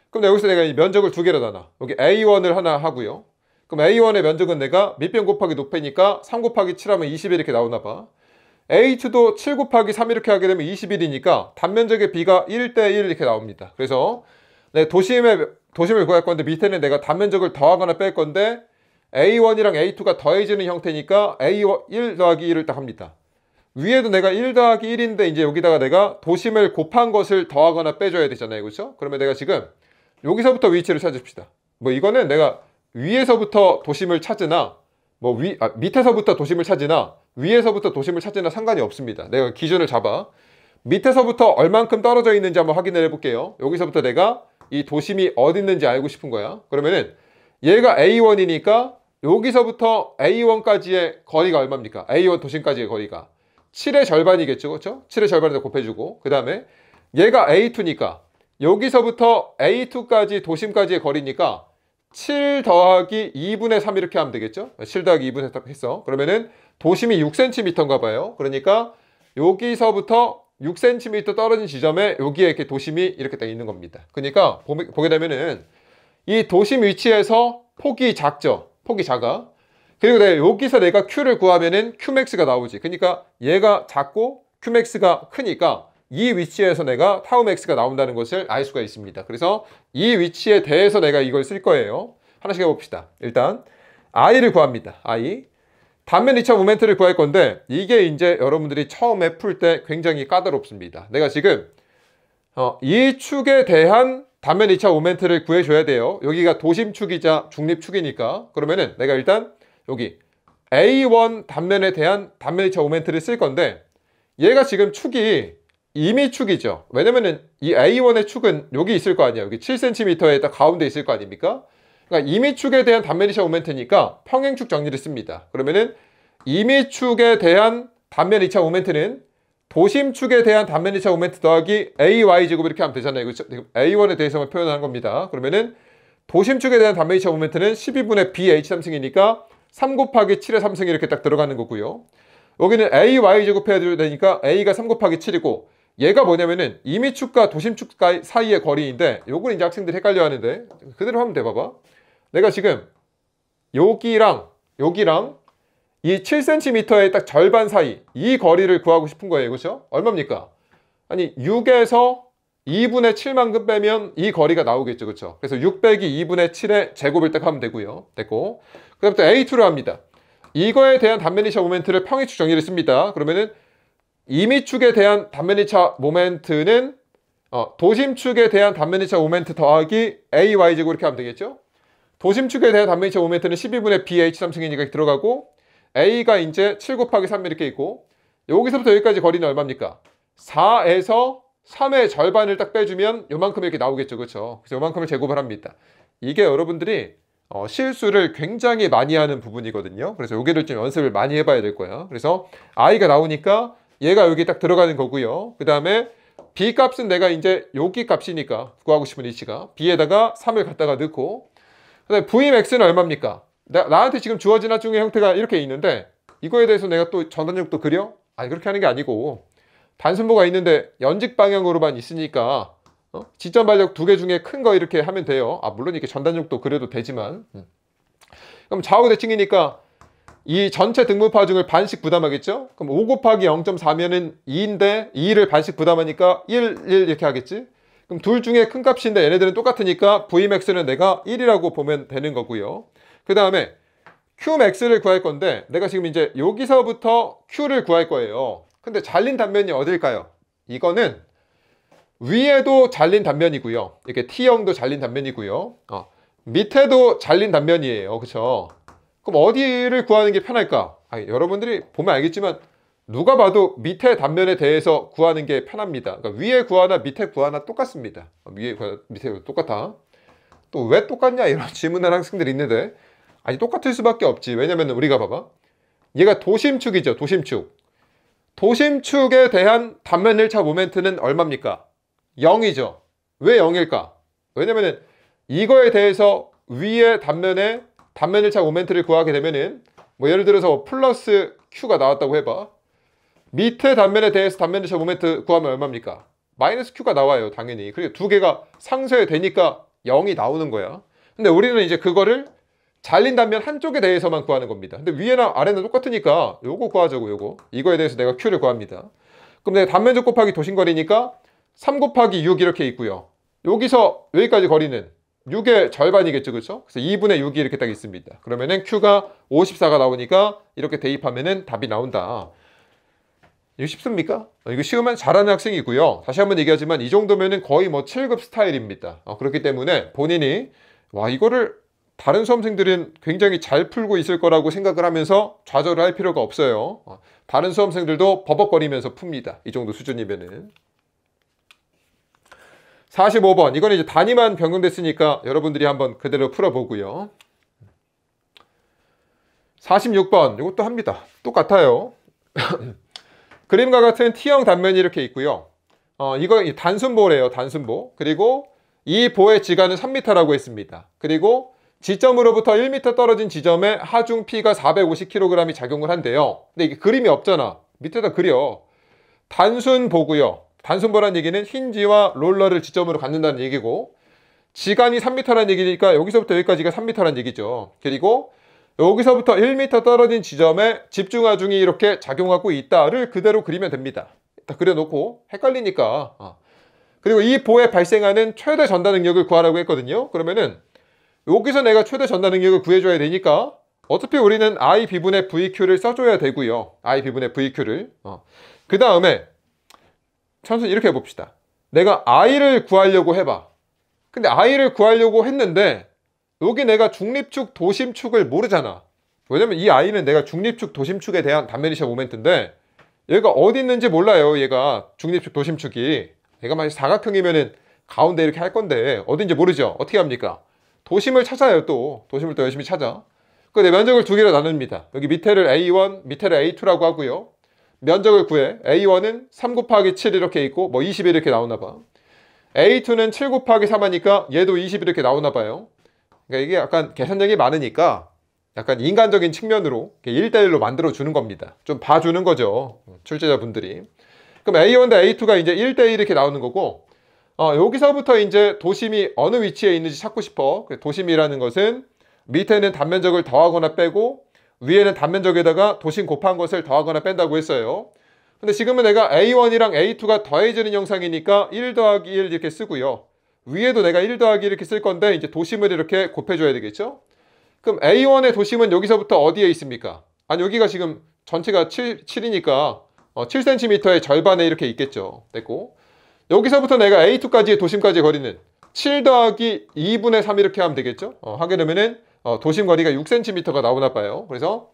그럼 여기서 내가 이 면적을 두 개로 나눠. 여기 A1을 하나 하고요. 그럼 A1의 면적은 내가 밑변 곱하기 높이니까 3 곱하기 7하면 20 이렇게 나오나 봐. A2도 7 곱하기 3 이렇게 하게 되면 21이니까 단면적의 B가 1대1 이렇게 나옵니다. 그래서 내 도심을 구할 건데 밑에는 내가 단면적을 더하거나 뺄 건데 A1이랑 A2가 더해지는 형태니까 A1 더하기 1을 딱 합니다. 위에도 내가 1 더하기 1인데 이제 여기다가 내가 도심을 곱한 것을 더하거나 빼줘야 되잖아요. 그렇죠? 그러면 내가 지금 여기서부터 위치를 찾읍시다. 뭐 이거는 내가 위에서부터 도심을 찾으나 밑에서부터 도심을 찾으나 위에서부터 도심을 찾으나 상관이 없습니다. 내가 기준을 잡아. 밑에서부터 얼만큼 떨어져 있는지 한번 확인을 해볼게요. 여기서부터 내가 이 도심이 어디 있는지 알고 싶은 거야. 그러면은 얘가 A1이니까 여기서부터 A1까지의 거리가 얼마입니까? A1 도심까지의 거리가 7의 절반이겠죠. 그렇죠? 7의 절반에서 곱해주고, 그 다음에 얘가 A2니까 여기서부터 A2까지 도심까지의 거리니까 7 더하기 2분의 3 이렇게 하면 되겠죠? 7 더하기 2분의 3 했어. 그러면은 도심이 6cm인가 봐요. 그러니까 여기서부터 6cm 떨어진 지점에 여기에 이렇게 도심이 이렇게 딱 있는 겁니다. 그러니까 보게 되면은 이 도심 위치에서 폭이 작죠? 폭이 작아. 그리고 여기서 내가 Q를 구하면은 Qmax가 나오지. 그러니까 얘가 작고 Qmax가 크니까 이 위치에서 내가 타우맥스가 나온다는 것을 알 수가 있습니다. 그래서 이 위치에 대해서 내가 이걸 쓸 거예요. 하나씩 해봅시다. 일단 I를 구합니다. I. 단면 2차 모멘트를 구할 건데 이게 이제 여러분들이 처음에 풀 때 굉장히 까다롭습니다. 내가 지금 이 축에 대한 단면 2차 모멘트를 구해줘야 돼요. 여기가 도심축이자 중립축이니까. 그러면은 내가 일단 여기 A1 단면에 대한 단면 2차 모멘트를 쓸 건데 얘가 지금 축이 임의축이죠. 왜냐면은 이 A1의 축은 여기 있을 거 아니야. 여기 7cm에 딱 가운데 있을 거 아닙니까? 그러니까 임의축에 대한 단면 2차 모멘트니까 평행축 정리를 씁니다. 그러면은 임의축에 대한 단면 2차 모멘트는 도심축에 대한 단면 2차 모멘트 더하기 AY제곱 이렇게 하면 되잖아요. 그렇죠? A1에 대해서만 표현하는 겁니다. 그러면은 도심축에 대한 단면 2차 모멘트는 12분의 BH3승이니까 3 곱하기 7의 3승이 이렇게 딱 들어가는 거고요. 여기는 AY제곱 해야 되니까 A가 3 곱하기 7이고 얘가 뭐냐면은 임의축과 도심축 사이의 거리인데 요걸 이제 학생들이 헷갈려 하는데 그대로 하면 돼. 봐봐. 내가 지금 여기랑 이 7cm의 딱 절반 사이 이 거리를 구하고 싶은 거예요. 그렇죠? 얼마입니까? 아니 6에서 2분의 7만큼 빼면 이 거리가 나오겠죠. 그렇죠? 그래서 6 빼기 2분의 7의 제곱을 딱 하면 되고요. 됐고 그 다음부터 A2를 합니다. 이거에 대한 단면 2차 모멘트를 평행축 정리를 씁니다. 그러면은 임의축에 대한 단면 2차 모멘트는 도심축에 대한 단면 2차 모멘트 더하기 AY제곱 이렇게 하면 되겠죠? 도심축에 대한 단면 2차 모멘트는 12분의 BH3승이니까 들어가고 A가 이제 7 곱하기 3 이렇게 있고 여기서부터 여기까지 거리는 얼마입니까? 4에서 3의 절반을 딱 빼주면 요만큼 이렇게 나오겠죠. 그렇죠? 그래서 요만큼을 제곱을 합니다. 이게 여러분들이 실수를 굉장히 많이 하는 부분이거든요. 그래서 여기를 좀 연습을 많이 해봐야 될 거야. 그래서 I가 나오니까 얘가 여기 딱 들어가는 거고요. 그 다음에 B 값은 내가 이제 여기 값이니까 구하고 싶은 위치가 B에다가 3을 갖다가 넣고 그 다음에 Vmax는 얼마입니까? 나한테 지금 주어진 합중의 형태가 이렇게 있는데 이거에 대해서 내가 또 전단력도 그려? 아니 그렇게 하는 게 아니고 단순보가 있는데 연직 방향으로만 있으니까 지점 발력 2개 중에 큰 거 이렇게 하면 돼요. 물론 이렇게 전단력도 그려도 되지만 그럼 좌우 대칭이니까 이 전체 등분파중을 반씩 부담하겠죠? 그럼 5 곱하기 0.4면은 2인데 2를 반씩 부담하니까 1 이렇게 하겠지? 그럼 둘 중에 큰 값인데 얘네들은 똑같으니까 Vmax는 내가 1이라고 보면 되는 거고요. 그 다음에 Qmax를 구할 건데 내가 지금 이제 여기서부터 Q를 구할 거예요. 근데 잘린 단면이 어딜까요? 이거는 위에도 잘린 단면이고요. 이렇게 T형도 잘린 단면이고요. 밑에도 잘린 단면이에요. 그쵸? 그럼 어디를 구하는 게 편할까? 여러분들이 보면 알겠지만 누가 봐도 밑에 단면에 대해서 구하는 게 편합니다. 그러니까 위에 구하나 밑에 구하나 똑같습니다. 위에 구하나 밑에 구하나 똑같아. 또 왜 똑같냐 이런 질문하는 학생들이 있는데 똑같을 수밖에 없지. 왜냐면 우리가 봐봐. 얘가 도심축이죠. 도심축. 도심축에 대한 단면 1차 모멘트는 얼마입니까? 0이죠. 왜 0일까? 왜냐면은 이거에 대해서 위에 단면 1차 모멘트를 구하게 되면은 뭐 예를 들어서 플러스 Q가 나왔다고 해봐. 밑에 단면에 대해서 단면 1차 모멘트 구하면 얼마입니까? 마이너스 Q가 나와요. 당연히. 그리고 두 개가 상쇄되니까 0이 나오는 거야. 근데 우리는 이제 그거를 잘린 단면 한쪽에 대해서만 구하는 겁니다. 근데 위에나 아래는 똑같으니까 요거 구하자고. 요거. 이거에 대해서 내가 Q를 구합니다. 그럼 내가 단면적 곱하기 도심거리니까 3 곱하기 6 이렇게 있고요. 여기서 여기까지 거리는 6의 절반이겠죠. 그렇죠? 그래서 2분의 6이 이렇게 딱 있습니다. 그러면은 Q가 54가 나오니까 이렇게 대입하면은 답이 나온다. 이거 쉽습니까? 이거 쉬우면 잘하는 학생이고요. 다시 한번 얘기하지만 이 정도면은 거의 뭐 7급 스타일입니다. 그렇기 때문에 본인이 이거를 다른 수험생들은 굉장히 잘 풀고 있을 거라고 생각을 하면서 좌절을 할 필요가 없어요. 다른 수험생들도 버벅거리면서 풉니다. 이 정도 수준이면은. 45번. 이거는 이제 단위만 변경됐으니까 여러분들이 한번 그대로 풀어보고요. 46번. 이것도 합니다. 똑같아요. 그림과 같은 T형 단면이 이렇게 있고요. 이거 단순보래요. 단순보. 그리고 이 보의 지간은 3m라고 했습니다. 그리고 지점으로부터 1m 떨어진 지점에 하중 P가 450kg이 작용을 한대요. 근데 이게 그림이 없잖아. 밑에다 그려. 단순보고요. 단순보란 얘기는 힌지와 롤러를 지점으로 갖는다는 얘기고, 지간이 3m라는 얘기니까 여기서부터 여기까지가 3m라는 얘기죠. 그리고 여기서부터 1m 떨어진 지점에 집중하중이 이렇게 작용하고 있다를 그대로 그리면 됩니다. 다 그려놓고 헷갈리니까. 그리고 이 보에 발생하는 최대 전달 능력을 구하라고 했거든요. 그러면은 여기서 내가 최대 전달 능력을 구해줘야 되니까 어차피 우리는 I B분의 VQ를 써줘야 되고요. I B분의 VQ를. 그 다음에 천천히 이렇게 해봅시다. 내가 I를 구하려고 해봐. 근데 I를 구하려고 했는데 여기 내가 중립축, 도심축을 모르잖아. 왜냐면 이 I는 내가 중립축, 도심축에 대한 단면이셜 모멘트인데 얘가 어디 있는지 몰라요. 얘가 중립축, 도심축이. 얘가 만약 사각형이면은 가운데 이렇게 할 건데 어딘지 모르죠. 어떻게 합니까? 도심을 찾아요. 또 도심을 또 열심히 찾아. 그 내 면적을 두 개로 나눕니다. 여기 밑에를 A1, 밑에를 A2라고 하고요. 면적을 구해. A1은 3 곱하기 7 이렇게 있고 뭐 20 이렇게 나오나 봐. A2는 7 곱하기 3 하니까 얘도 20 이렇게 나오나 봐요. 그러니까 이게 약간 계산력이 많으니까 약간 인간적인 측면으로 1대1로 만들어 주는 겁니다. 좀 봐주는 거죠. 출제자분들이. 그럼 A1 대 A2가 이제 1대1 이렇게 나오는 거고, 여기서부터 이제 도심이 어느 위치에 있는지 찾고 싶어. 도심이라는 것은 밑에는 단면적을 더하거나 빼고 위에는 단면적에다가 도심 곱한 것을 더하거나 뺀다고 했어요. 근데 지금은 내가 A1이랑 A2가 더해지는 형상이니까 1 더하기 1 이렇게 쓰고요. 위에도 내가 1 더하기 이렇게 쓸 건데 이제 도심을 이렇게 곱해줘야 되겠죠? 그럼 A1의 도심은 여기서부터 어디에 있습니까? 아니 여기가 지금 전체가 7이니까 7cm의 절반에 이렇게 있겠죠. 됐고 여기서부터 내가 A2까지의 도심까지의 거리는 7 더하기 2분의 3 이렇게 하면 되겠죠? 하게 되면은 도심 거리가 6cm가 나오나 봐요. 그래서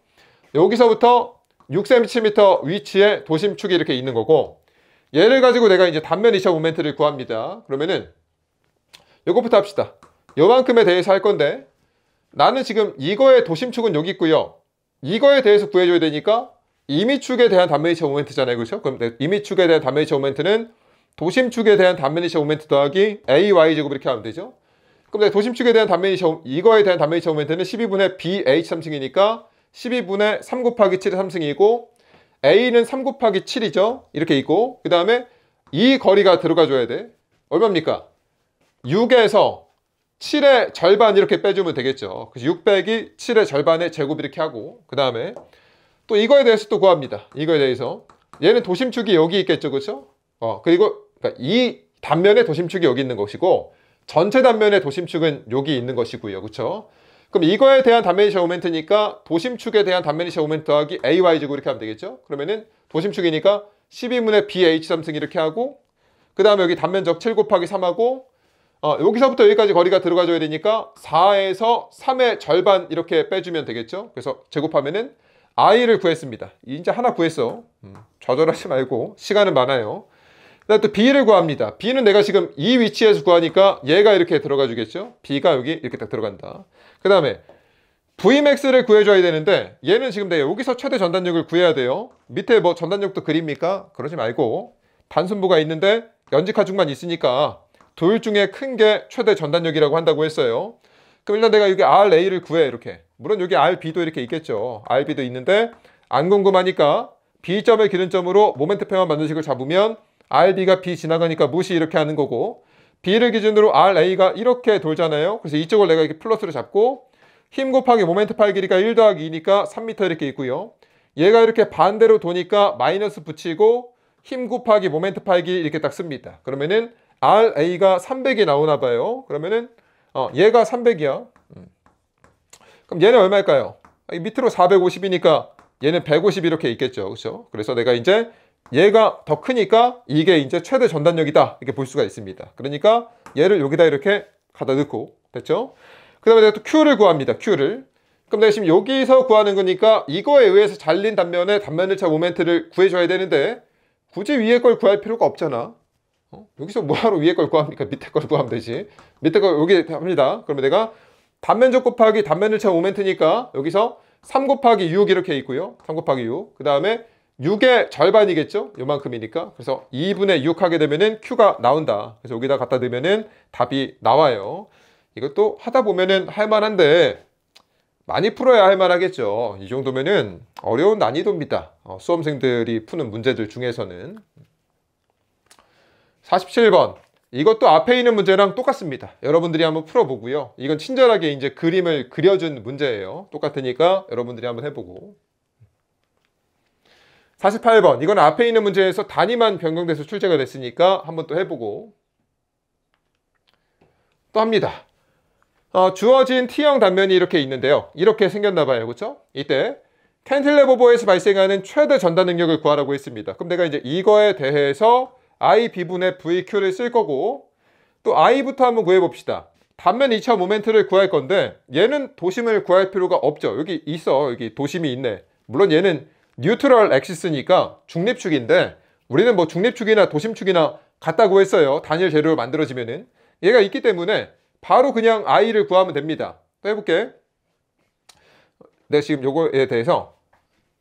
여기서부터 6cm 위치에 도심축이 이렇게 있는 거고, 얘를 가지고 내가 이제 단면 이차 모멘트를 구합니다. 그러면은 요것부터 합시다. 요만큼에 대해서 할 건데 나는 지금 이거의 도심축은 여기 있고요. 이거에 대해서 구해줘야 되니까 임의축에 대한 단면 이차 모멘트잖아요. 그렇죠? 그럼 임의축에 대한 단면 이차 모멘트는 도심축에 대한 단면 이차 모멘트 더하기 AY제곱 이렇게 하면 되죠. 그럼 내가 도심축에 대한 단면 이차, 이거에 대한 단면 이차 모멘트는 12분의 BH3승이니까 12분의 3 곱하기 7의 3승이고 A는 3 곱하기 7이죠. 이렇게 있고 그 다음에 이 거리가 들어가줘야 돼. 얼마입니까? 6에서 7의 절반 이렇게 빼주면 되겠죠. 그래서 6 빼기 7의 절반의 제곱 이렇게 하고 그 다음에 또 이거에 대해서 또 구합니다. 이거에 대해서 얘는 도심축이 여기 있겠죠. 그렇죠? 그리고 그러니까 이 단면의 도심축이 여기 있는 것이고 전체 단면의 도심축은 여기 있는 것이고요. 그렇죠? 그럼 이거에 대한 단면 이차 모멘트니까 도심축에 대한 단면 이차 모멘트 더하기 AY제곱 이렇게 하면 되겠죠? 그러면은 도심축이니까 12분의 BH3승 이렇게 하고 그 다음에 여기 단면적 7 곱하기 3하고 여기서부터 여기까지 거리가 들어가줘야 되니까 4에서 3의 절반 이렇게 빼주면 되겠죠? 그래서 제곱하면은 I를 구했습니다. 이제 하나 구했어. 좌절하지 말고 시간은 많아요. 그다음 또 B를 구합니다. B는 내가 지금 이 위치에서 구하니까 얘가 이렇게 들어가 주겠죠? B가 여기 이렇게 딱 들어간다. 그 다음에 Vmax를 구해줘야 되는데 얘는 지금 내가 여기서 최대 전단력을 구해야 돼요. 밑에 뭐 전단력도 그립니까? 그러지 말고 단순부가 있는데 연직하중만 있으니까 둘 중에 큰 게 최대 전단력이라고 한다고 했어요. 그럼 일단 내가 여기 RA를 구해 이렇게. 물론 여기 RB도 이렇게 있겠죠. RB도 있는데 안 궁금하니까 B점을 기준점으로 모멘트 평면 반등식을 잡으면 RB가 B 지나가니까 무시 이렇게 하는 거고 B를 기준으로 RA가 이렇게 돌잖아요. 그래서 이쪽을 내가 이렇게 플러스로 잡고 힘 곱하기 모멘트 파이 길이가 1 더하기 2니까 3m 이렇게 있고요. 얘가 이렇게 반대로 도니까 마이너스 붙이고 힘 곱하기 모멘트 파이 길이 이렇게 딱 씁니다. 그러면은 RA가 300이 나오나 봐요. 그러면은 얘가 300이야. 그럼 얘는 얼마일까요? 밑으로 450이니까 얘는 150 이렇게 있겠죠. 그렇죠? 그래서 내가 이제 얘가 더 크니까 이게 이제 최대 전단력이다 이렇게 볼 수가 있습니다. 그러니까 얘를 여기다 이렇게 갖다 넣고 됐죠? 그 다음에 내가 또 Q를 구합니다. Q를. 그럼 내가 지금 여기서 구하는 거니까 이거에 의해서 잘린 단면의 단면일차 모멘트를 구해줘야 되는데 굳이 위에 걸 구할 필요가 없잖아. 여기서 뭐하러 위에 걸 구합니까? 밑에 걸 구하면 되지. 밑에 걸 여기 합니다. 그러면 내가 단면적 곱하기 단면일차 모멘트니까 여기서 3 곱하기 6 이렇게 있고요. 3 곱하기 6. 그 다음에 6의 절반이겠죠? 요만큼이니까. 그래서 2분의 6 하게 되면은 Q가 나온다. 그래서 여기다 갖다 넣으면은 답이 나와요. 이것도 하다 보면은 할만한데 많이 풀어야 할만하겠죠. 이 정도면은 어려운 난이도입니다. 수험생들이 푸는 문제들 중에서는. 47번. 이것도 앞에 있는 문제랑 똑같습니다. 여러분들이 한번 풀어보고요. 이건 친절하게 이제 그림을 그려준 문제예요. 똑같으니까 여러분들이 한번 해보고. 48번. 이건 앞에 있는 문제에서 단위만 변경돼서 출제가 됐으니까 한번 또 해보고. 또 합니다. 주어진 T형 단면이 이렇게 있는데요. 이렇게 생겼나 봐요. 그렇죠? 이때 캔틸레버보에서 발생하는 최대 전단 능력을 구하라고 했습니다. 그럼 내가 이제 이거에 대해서 I B분의 VQ를 쓸 거고, 또 I부터 한번 구해봅시다. 단면 2차 모멘트를 구할 건데 얘는 도심을 구할 필요가 없죠. 여기 있어. 여기 도심이 있네. 물론 얘는 뉴트럴 엑시스니까 중립축인데 우리는 뭐 중립축이나 도심축이나 같다 구했어요. 단일 재료로 만들어지면은. 얘가 있기 때문에 바로 그냥 I를 구하면 됩니다. 또 해볼게. 내가 지금 요거에 대해서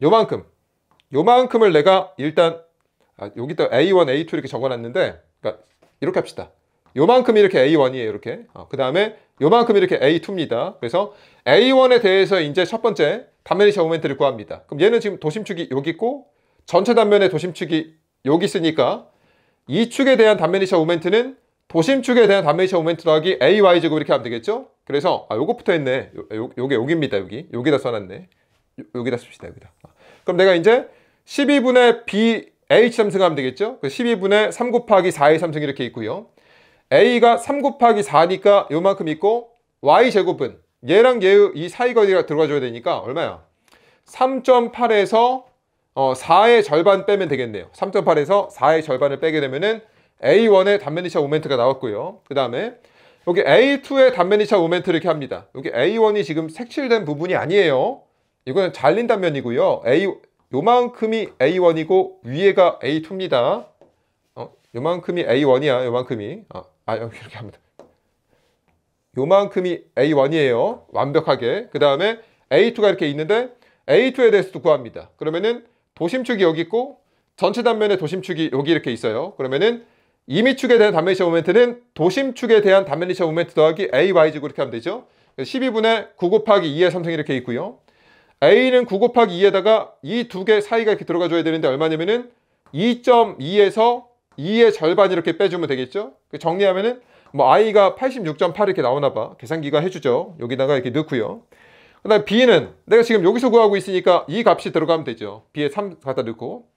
요만큼을 내가 일단 여기다 A1, A2 이렇게 적어놨는데, 그러니까 이렇게 합시다. 요만큼이 이렇게 A1이에요. 이렇게. 그 다음에 요만큼이 이렇게 A2입니다. 그래서 A1에 대해서 이제 첫 번째 단면 2차 모멘트를 구합니다. 그럼 얘는 지금 도심축이 여기 있고 전체 단면의 도심축이 여기 있으니까 이 축에 대한 단면 2차 모멘트는 도심축에 대한 단면 2차 모멘트 더하기 AY제곱 이렇게 하면 되겠죠? 그래서 요것부터 했네. 요게 여기입니다. 여기다 써놨네. 여기다 씁시다. 여기다. 그럼 내가 이제 12분의 BH3승 하면 되겠죠? 12분의 3 곱하기 4의 3승 이렇게 있고요. A가 3 곱하기 4니까 요만큼 있고 Y제곱은 얘랑 얘의 이 사이 거리가 들어가줘야 되니까 얼마야? 3.8에서 4의 절반 빼면 되겠네요. 3.8에서 4의 절반을 빼게 되면은 A1의 단면 2차 모멘트가 나왔고요. 그 다음에 여기 A2의 단면 2차 모멘트 이렇게 합니다. 여기 A1이 지금 색칠된 부분이 아니에요. 이거는 잘린 단면이고요. 요만큼이 A1이고 위에가 A2입니다. 요만큼이 A1이야. 요만큼이. 이렇게 합니다. 요만큼이 A1이에요. 완벽하게. 그 다음에 A2가 이렇게 있는데 A2에 대해서도 구합니다. 그러면은 도심축이 여기 있고 전체 단면의 도심축이 여기 이렇게 있어요. 그러면은 이미축에 대한 단면 2차 모멘트는 도심축에 대한 단면 2차 모멘트 더하기 AY제곱 이렇게 하면 되죠. 12분의 9 곱하기 2의 3승 이렇게 있고요. A는 9 곱하기 2에다가 이 두 개 사이가 이렇게 들어가줘야 되는데 얼마냐면은 2.2에서 2의 절반 이렇게 빼주면 되겠죠. 정리하면은 뭐 I가 86.8 이렇게 나오나 봐. 계산기가 해주죠. 여기다가 이렇게 넣고요. 그 다음에 B는 내가 지금 여기서 구하고 있으니까 이 값이 들어가면 되죠. B에 3 갖다 넣고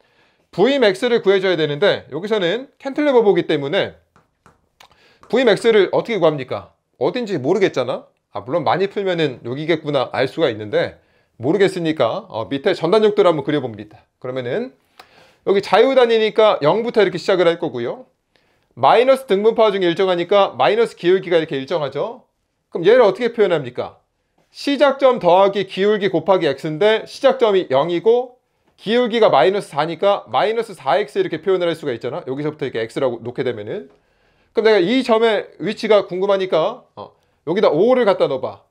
Vmax를 구해줘야 되는데 여기서는 캔틸레버보기 때문에 Vmax를 어떻게 구합니까? 어딘지 모르겠잖아. 물론 많이 풀면은 여기겠구나 알 수가 있는데 모르겠으니까 밑에 전단력들을 한번 그려봅니다. 그러면은 여기 자유단위니까 0부터 이렇게 시작을 할 거고요. 마이너스 등분파 중에 일정하니까 마이너스 기울기가 이렇게 일정하죠. 그럼 얘를 어떻게 표현합니까? 시작점 더하기 기울기 곱하기 x인데 시작점이 0이고 기울기가 마이너스 4니까 마이너스 4x 이렇게 표현을 할 수가 있잖아. 여기서부터 이렇게 x라고 놓게 되면은 그럼 내가 이 점의 위치가 궁금하니까 여기다 5를 갖다 넣어봐.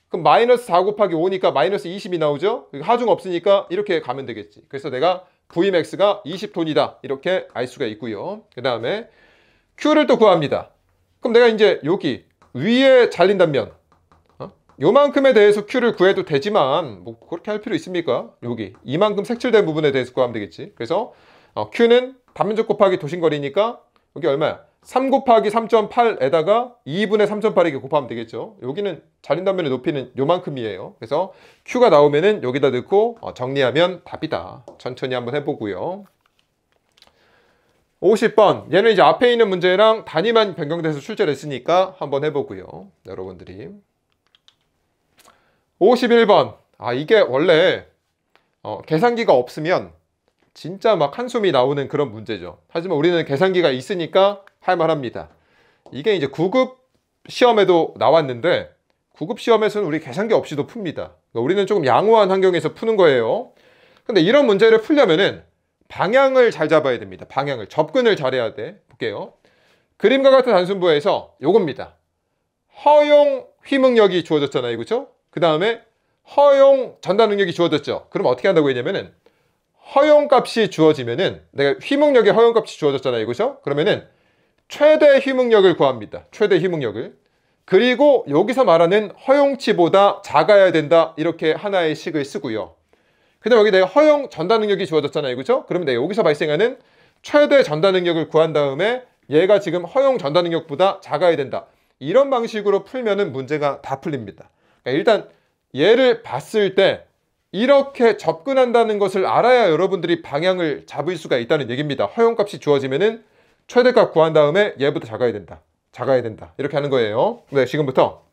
그럼 마이너스 4 곱하기 5니까 마이너스 20이 나오죠. 하중 없으니까 이렇게 가면 되겠지. 그래서 내가 Vmax가 20톤이다 이렇게 알 수가 있고요. 그 다음에 Q를 또 구합니다. 그럼 내가 이제 여기 위에 잘린 단면 요만큼에 대해서 Q를 구해도 되지만 뭐 그렇게 할 필요 있습니까? 여기 이만큼 색칠된 부분에 대해서 구하면 되겠지. 그래서 Q는 단면적 곱하기 도심거리니까 여기 얼마야? 3 곱하기 3.8에다가 2분의 3.8 이렇게 곱하면 되겠죠. 여기는 잘린 단면의 높이는 요만큼이에요. 그래서 Q가 나오면은 여기다 넣고 정리하면 답이다. 천천히 한번 해보고요. 50번 얘는 이제 앞에 있는 문제랑 단위만 변경돼서 출제를 했으니까 한번 해보고요. 여러분들이 51번 이게 원래 계산기가 없으면 진짜 막 한숨이 나오는 그런 문제죠. 하지만 우리는 계산기가 있으니까 할만합니다. 이게 이제 9급 시험에도 나왔는데 9급 시험에서는 우리 계산기 없이도 풉니다. 그러니까 우리는 조금 양호한 환경에서 푸는 거예요. 근데 이런 문제를 풀려면은 방향을 잘 잡아야 됩니다. 방향을 접근을 잘해야 돼. 볼게요. 그림과 같은 단순부에서 요겁니다. 허용 휘응력이 주어졌잖아요. 그렇죠? 그 다음에 허용 전단 능력이 주어졌죠. 그럼 어떻게 한다고 했냐면은 허용값이 주어지면은 내가 휘목력의 허용값이 주어졌잖아요. 그죠? 그러면은 최대 휘목력을 구합니다. 최대 휘목력을. 그리고 여기서 말하는 허용치보다 작아야 된다. 이렇게 하나의 식을 쓰고요. 그 다음 여기 내가 허용 전달 능력이 주어졌잖아요. 그죠? 그러면 내가 여기서 발생하는 최대 전달 능력을 구한 다음에 얘가 지금 허용 전달 능력보다 작아야 된다. 이런 방식으로 풀면은 문제가 다 풀립니다. 그러니까 일단 얘를 봤을 때 이렇게 접근한다는 것을 알아야 여러분들이 방향을 잡을 수가 있다는 얘기입니다. 허용값이 주어지면은 최대값 구한 다음에 얘보다 작아야 된다. 작아야 된다. 이렇게 하는 거예요. 네, 지금부터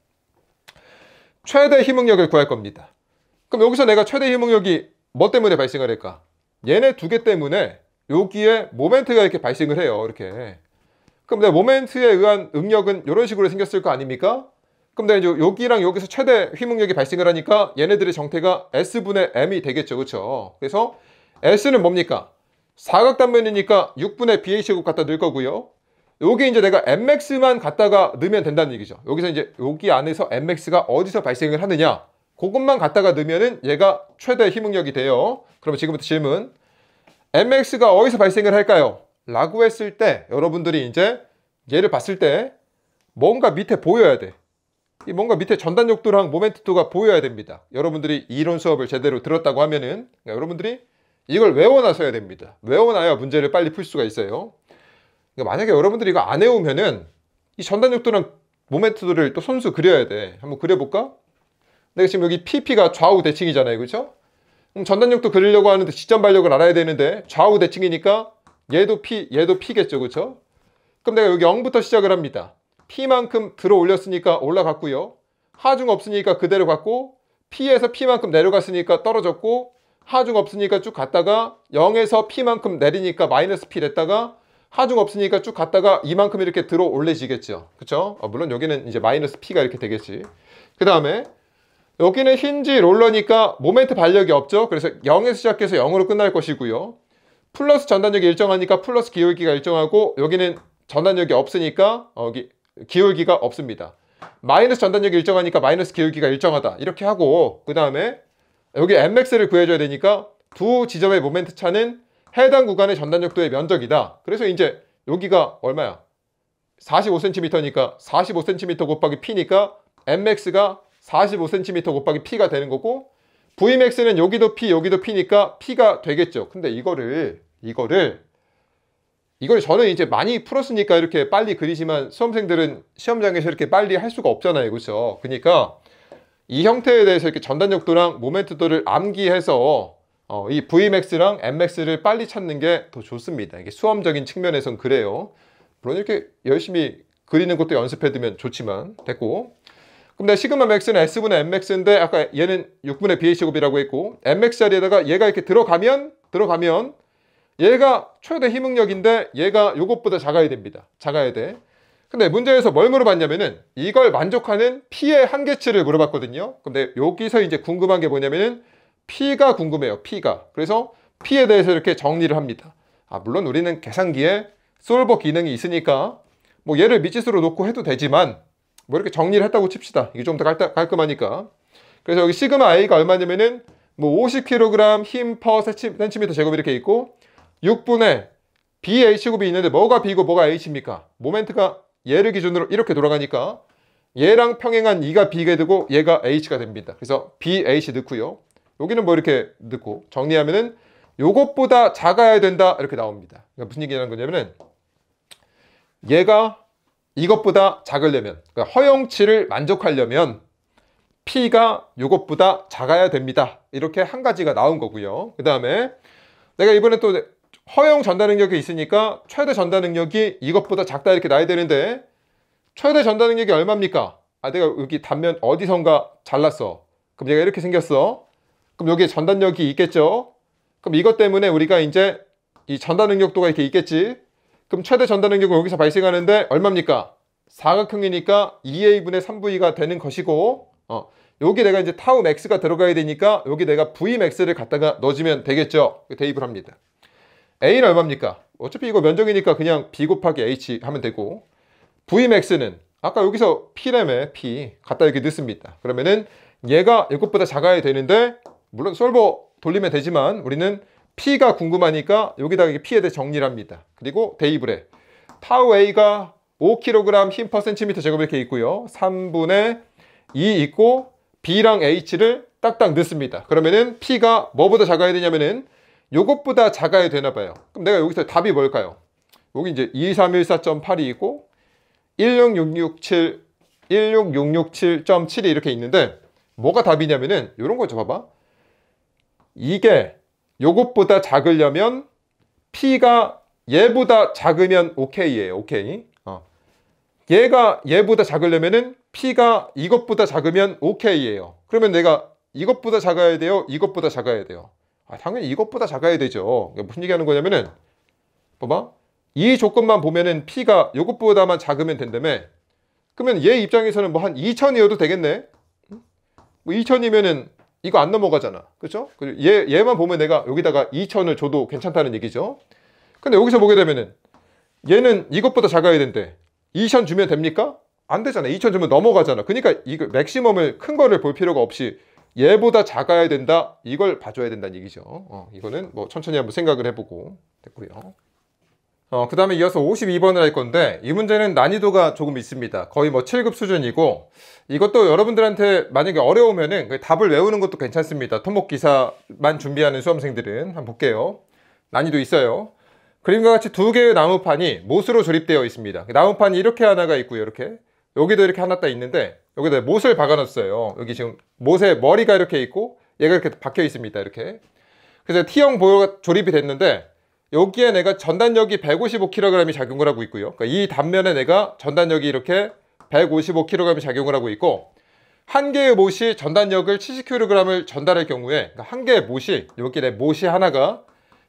최대 휘목력을 구할 겁니다. 그럼 여기서 내가 최대 휘목력이 뭐 때문에 발생을 할까? 얘네 두 개 때문에 여기에 모멘트가 이렇게 발생을 해요. 이렇게. 그럼 내 모멘트에 의한 응력은 이런 식으로 생겼을 거 아닙니까? 그럼 내가 이제 여기랑 여기서 최대 휘목력이 발생을 하니까 얘네들의 정태가 S분의 M이 되겠죠. 그렇죠? 그래서 S는 뭡니까? 사각단면이니까 6분의 BH곱 갖다 넣을 거고요. 여기 이제 내가 Mx만 갖다가 넣으면 된다는 얘기죠. 여기서 이제 여기 안에서 Mx가 어디서 발생을 하느냐? 그것만 갖다가 넣으면은 얘가 최대 휘목력이 돼요. 그러면 지금부터 질문. Mx가 어디서 발생을 할까요? 라고 했을 때 여러분들이 이제 얘를 봤을 때 뭔가 밑에 보여야 돼. 이 뭔가 밑에 전단력도랑 모멘트도가 보여야 됩니다. 여러분들이 이론 수업을 제대로 들었다고 하면은 그러니까 여러분들이 이걸 외워놔서야 됩니다. 외워놔야 문제를 빨리 풀 수가 있어요. 그러니까 만약에 여러분들이 이거 안 외우면은 이 전단력도랑 모멘트도를 또 손수 그려야 돼. 한번 그려볼까? 내가 지금 여기 PP가 좌우 대칭이잖아요. 그렇죠? 그럼 전단력도 그리려고 하는데 지점 발력을 알아야 되는데 좌우 대칭이니까 얘도 P, 얘도 P겠죠. 그렇죠? 그럼 내가 여기 0부터 시작을 합니다. P만큼 들어 올렸으니까 올라갔고요. 하중 없으니까 그대로 갔고 P에서 P만큼 내려갔으니까 떨어졌고 하중 없으니까 쭉 갔다가 0에서 P만큼 내리니까 마이너스 P 됐다가 하중 없으니까 쭉 갔다가 이만큼 이렇게 들어 올려지겠죠. 그쵸? 물론 여기는 이제 마이너스 P가 이렇게 되겠지. 그 다음에 여기는 힌지 롤러니까 모멘트 발력이 없죠. 그래서 0에서 시작해서 0으로 끝날 것이고요. 플러스 전단력이 일정하니까 플러스 기울기가 일정하고 여기는 전단력이 없으니까 여기 기울기가 없습니다. 마이너스 전단력이 일정하니까 마이너스 기울기가 일정하다. 이렇게 하고 그 다음에 여기 MX를 구해줘야 되니까 두 지점의 모멘트 차는 해당 구간의 전단력도의 면적이다. 그래서 이제 여기가 얼마야? 45cm니까 45cm 곱하기 P니까 MX가 45cm 곱하기 P가 되는 거고 Vmax는 여기도 P 여기도 P니까 P가 되겠죠. 근데 이거를 저는 이제 많이 풀었으니까 이렇게 빨리 그리지만 수험생들은 시험장에서 이렇게 빨리 할 수가 없잖아요. 그렇죠? 그러니까 이 형태에 대해서 이렇게 전단력도랑 모멘트도를 암기해서 이 Vmax랑 Mmax를 빨리 찾는 게 더 좋습니다. 이게 수험적인 측면에선 그래요. 물론 이렇게 열심히 그리는 것도 연습해두면 좋지만 됐고 그럼 내가 시그마 max는 S분의 Mmax인데 아까 얘는 6분의 BH곱이라고 했고 Mmax 자리에다가 얘가 이렇게 들어가면 얘가 최대 힘응력인데 얘가 요것보다 작아야 됩니다. 작아야 돼. 근데 문제에서 뭘 물어봤냐면은 이걸 만족하는 P의 한계치를 물어봤거든요. 근데 여기서 이제 궁금한 게 뭐냐면은 P가 궁금해요. P가. 그래서 P에 대해서 이렇게 정리를 합니다. 물론 우리는 계산기에 솔버 기능이 있으니까 뭐 얘를 미지수로 놓고 해도 되지만 뭐 이렇게 정리를 했다고 칩시다. 이게 좀 더 깔끔하니까. 그래서 여기 시그마 A가 얼마냐면은 뭐 50kg 힘 퍼 센티미터 제곱 이렇게 있고 6분의 BH곱이 있는데 뭐가 B고 뭐가 H입니까? 모멘트가 얘를 기준으로 이렇게 돌아가니까 얘랑 평행한 2가 B가 되고 얘가 H가 됩니다. 그래서 BH 넣고요. 여기는 뭐 이렇게 넣고 정리하면은 요것보다 작아야 된다 이렇게 나옵니다. 그러니까 무슨 얘기라는 거냐면은 얘가 이것보다 작으려면 그러니까 허용치를 만족하려면 P가 이것보다 작아야 됩니다. 이렇게 한 가지가 나온 거고요. 그 다음에 내가 이번에 또 허용 전달 능력이 있으니까 최대 전달 능력이 이것보다 작다 이렇게 나야 되는데 최대 전달 능력이 얼마입니까? 내가 여기 단면 어디선가 잘랐어. 그럼 얘가 이렇게 생겼어. 그럼 여기에 전단력이 있겠죠? 그럼 이것 때문에 우리가 이제 이 전달 능력도가 이렇게 있겠지? 그럼 최대 전달 능력은 여기서 발생하는데 얼마입니까? 사각형이니까 2a분의 3v가 되는 것이고 여기 내가 이제 타우 max가 들어가야 되니까 여기 내가 vmax를 갖다가 넣어주면 되겠죠? 대입을 합니다. a는 얼마입니까? 어차피 이거 면적이니까 그냥 b 곱하기 h 하면 되고 vmax는 아까 여기서 p라며 p 갖다 이렇게 넣습니다. 그러면은 얘가 이것보다 작아야 되는데 물론 솔버 돌리면 되지만 우리는 P가 궁금하니까 여기다가 P에 대해 정리를 합니다. 그리고 대입을 해. 타우 A가 5kg 힘 per cm 제곱 이렇게 있고요. 3분의 2 있고 B랑 H를 딱딱 넣습니다. 그러면은 P가 뭐보다 작아야 되냐면은 요것보다 작아야 되나 봐요. 그럼 내가 여기서 답이 뭘까요? 여기 이제 23148이 있고 16667.7이 이렇게 있는데 뭐가 답이냐면은 이런 거죠. 봐봐. 이게 요것보다 작으려면 P가 얘보다 작으면 오케이예요. 오케이. 얘가 얘보다 작으려면은 P가 이것보다 작으면 오케이예요. 그러면 내가 이것보다 작아야 돼요? 이것보다 작아야 돼요? 당연히 이것보다 작아야 되죠. 무슨 얘기하는 거냐면은 봐봐. 이 조건만 보면은 P가 이것보다만 작으면 된다며. 그러면 얘 입장에서는 뭐 한 2000이어도 되겠네. 뭐 2000이면은 이거 안 넘어가잖아. 그렇죠? 얘만 보면 내가 여기다가 2000을 줘도 괜찮다는 얘기죠. 근데 여기서 보게 되면은 얘는 이것보다 작아야 된대. 2000 주면 됩니까? 안 되잖아. 2000 주면 넘어가잖아. 그러니까 이거 맥시멈을 큰 거를 볼 필요가 없이 얘보다 작아야 된다. 이걸 봐줘야 된다는 얘기죠. 이거는 뭐 천천히 한번 생각을 해보고 됐고요. 그 다음에 이어서 52번을 할 건데 이 문제는 난이도가 조금 있습니다. 거의 뭐 7급 수준이고 이것도 여러분들한테 만약에 어려우면은 답을 외우는 것도 괜찮습니다. 토목기사만 준비하는 수험생들은 한번 볼게요. 난이도 있어요. 그림과 같이 두 개의 나무판이 못으로 조립되어 있습니다. 나무판이 이렇게 하나가 있고요. 이렇게 여기도 이렇게 하나 딱 있는데 여기다 못을 박아놨어요. 여기 지금 못에 머리가 이렇게 있고 얘가 이렇게 박혀 있습니다. 이렇게. 그래서 T형 보호가 조립이 됐는데 여기에 내가 전단력이 155kg이 작용을 하고 있고요. 그러니까 이 단면에 내가 전단력이 이렇게 155kg이 작용을 하고 있고 한 개의 못이 전단력을 70kg을 전달할 경우에 그러니까 한 개의 못이 여기 내 못이 하나가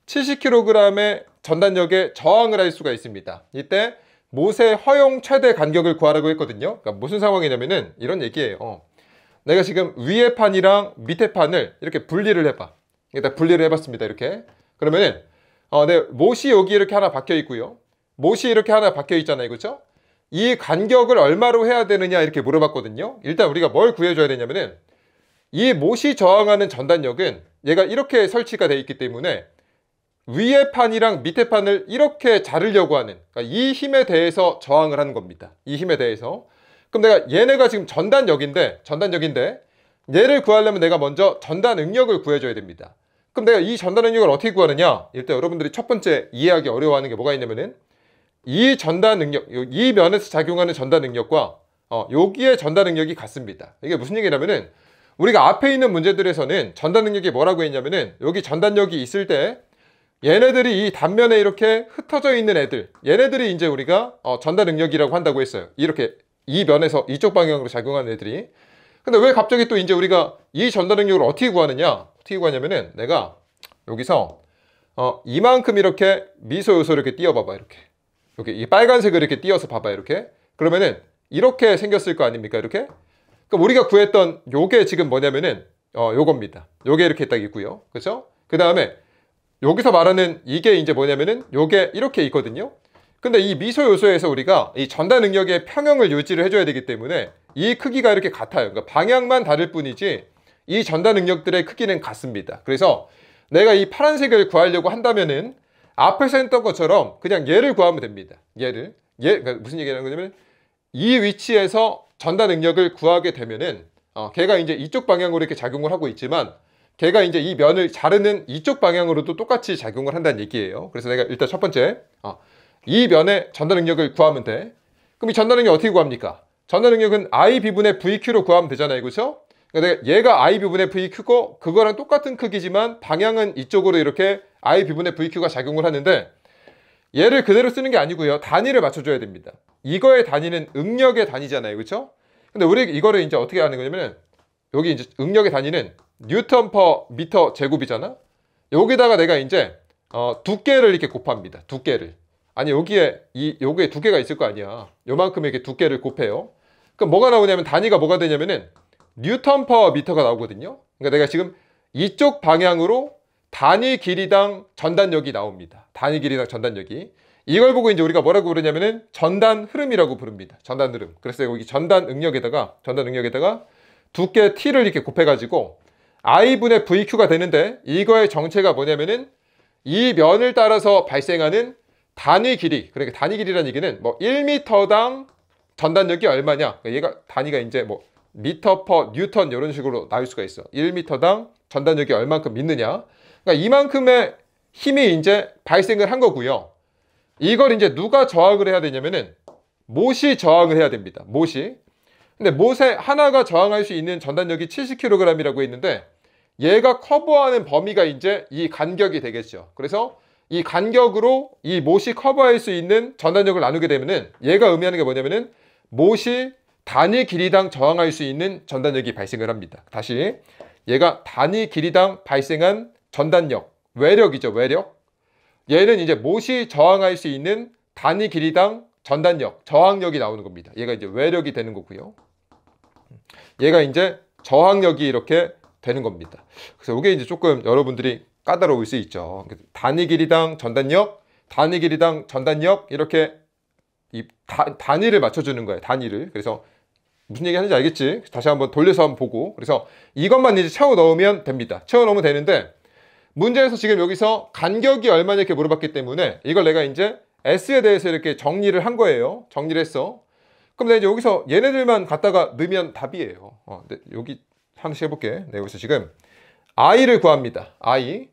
70kg의 전단력에 저항을 할 수가 있습니다. 이때 못의 허용 최대 간격을 구하라고 했거든요. 그러니까 무슨 상황이냐면은 이런 얘기예요. 내가 지금 위에 판이랑 밑에 판을 이렇게 분리를 해봐. 일단 분리를 해봤습니다. 이렇게. 그러면은 네, 못이 여기 이렇게 하나 박혀 있고요. 못이 이렇게 하나 박혀 있잖아요. 그렇죠? 이 간격을 얼마로 해야 되느냐 이렇게 물어봤거든요. 일단 우리가 뭘 구해줘야 되냐면은 이 못이 저항하는 전단력은 얘가 이렇게 설치가 되어 있기 때문에 위에 판이랑 밑에 판을 이렇게 자르려고 하는 그러니까 이 힘에 대해서 저항을 하는 겁니다. 이 힘에 대해서. 그럼 내가 얘네가 지금 전단력인데 얘를 구하려면 내가 먼저 전단 응력을 구해줘야 됩니다. 그럼 내가 이 전단 응력을 어떻게 구하느냐? 일단 여러분들이 첫 번째 이해하기 어려워하는 게 뭐가 있냐면은 이 전단 능력, 이 면에서 작용하는 전단 능력과 여기에 전단 능력이 같습니다. 이게 무슨 얘기냐면은 우리가 앞에 있는 문제들에서는 전단 능력이 뭐라고 했냐면은 여기 전단력이 있을 때 얘네들이 이 단면에 이렇게 흩어져 있는 애들 얘네들이 이제 우리가 전단 능력이라고 한다고 했어요. 이렇게 이 면에서 이쪽 방향으로 작용하는 애들이. 근데 왜 갑자기 또 이제 우리가 이 전단 능력을 어떻게 구하느냐? 어떻게 구하냐면은 내가 여기서 이만큼 이렇게 미소 요소 이렇게 띄워봐봐. 이렇게 이 빨간색을 이렇게 띄워서 봐봐. 이렇게. 그러면은 이렇게 생겼을 거 아닙니까? 이렇게. 그럼 우리가 구했던 요게 지금 뭐냐면은 요겁니다. 요게 이렇게 딱 있고요. 그렇죠? 그 다음에 여기서 말하는 이게 이제 뭐냐면은 요게 이렇게 있거든요. 근데 이 미소 요소에서 우리가 이 전단 능력의 평형을 유지를 해줘야 되기 때문에 이 크기가 이렇게 같아요. 그러니까 방향만 다를 뿐이지 이 전단 능력들의 크기는 같습니다. 그래서 내가 이 파란색을 구하려고 한다면은 앞에서 했던 것처럼 그냥 얘를 구하면 됩니다. 그러니까 무슨 얘기하는 거냐면 이 위치에서 전단 능력을 구하게 되면은 걔가 이제 이쪽 방향으로 이렇게 작용을 하고 있지만 걔가 이제 이 면을 자르는 이쪽 방향으로도 똑같이 작용을 한다는 얘기예요. 그래서 내가 일단 첫 번째 이 면의 전단 능력을 구하면 돼. 그럼 이 전단 능력 어떻게 구합니까? 전단 능력은 I 비분의 VQ로 구하면 되잖아요. 그렇죠? 그러니까 얘가 I 비분의 VQ고 그거랑 똑같은 크기지만 방향은 이쪽으로 이렇게 I 비분의 VQ가 작용을 하는데 얘를 그대로 쓰는 게 아니고요. 단위를 맞춰줘야 됩니다. 이거의 단위는 응력의 단위잖아요. 그렇죠? 근데 우리 이거를 이제 어떻게 하는 거냐면은 여기 이제 응력의 단위는 뉴턴 퍼 미터 제곱이잖아. 여기다가 내가 이제 두께를 이렇게 곱합니다. 두께를. 아니 여기에 요게 두께가 있을 거 아니야. 요만큼 이렇게 두께를 곱해요. 그럼 뭐가 나오냐면 단위가 뭐가 되냐면은 뉴턴 퍼 미터가 나오거든요. 그러니까 내가 지금 이쪽 방향으로 단위 길이당 전단력이 나옵니다. 단위 길이당 전단력이. 이걸 보고 이제 우리가 뭐라고 부르냐면은 전단 흐름이라고 부릅니다. 전단 흐름. 그래서 여기 전단 응력에다가 두께 T를 이렇게 곱해가지고 I분의 VQ가 되는데 이거의 정체가 뭐냐면은 이 면을 따라서 발생하는 단위 길이, 그러니까 단위 길이라는 얘기는 뭐 1m당 전단력이 얼마냐, 그러니까 얘가 단위가 이제 뭐 미터 퍼 뉴턴 이런 식으로 나올 수가 있어. 1m당 전단력이 얼만큼 있느냐, 그러니까 이만큼의 힘이 이제 발생을 한 거고요. 이걸 이제 누가 저항을 해야 되냐면은 못이 저항을 해야 됩니다. 못이. 근데 못에 하나가 저항할 수 있는 전단력이 70kg이라고 했는데 얘가 커버하는 범위가 이제 이 간격이 되겠죠. 그래서 이 간격으로 이 못이 커버할 수 있는 전단력을 나누게 되면은 얘가 의미하는 게 뭐냐면은 못이 단위 길이당 저항할 수 있는 전단력이 발생을 합니다. 다시 얘가 단위 길이당 발생한 전단력, 외력이죠. 외력. 얘는 이제 못이 저항할 수 있는 단위 길이당 전단력, 저항력이 나오는 겁니다. 얘가 이제 외력이 되는 거고요. 얘가 이제 저항력이 이렇게 되는 겁니다. 그래서 이게 이제 조금 여러분들이 까다로울 수 있죠. 단위 길이당 전단력, 단위 길이당 전단력 이렇게 이 단위를 맞춰주는 거예요. 단위를. 그래서 무슨 얘기 하는지 알겠지? 다시 한번 돌려서 한번 보고. 그래서 이것만 이제 채워 넣으면 됩니다. 채워 넣으면 되는데 문제에서 지금 여기서 간격이 얼마냐 이렇게 물어봤기 때문에 이걸 내가 이제 S에 대해서 이렇게 정리를 한 거예요. 정리를 했어. 그럼 내가 이제 여기서 얘네들만 갖다가 넣으면 답이에요. 근데 여기 하나씩 해볼게. 내가 여기서 지금 I를 구합니다. I.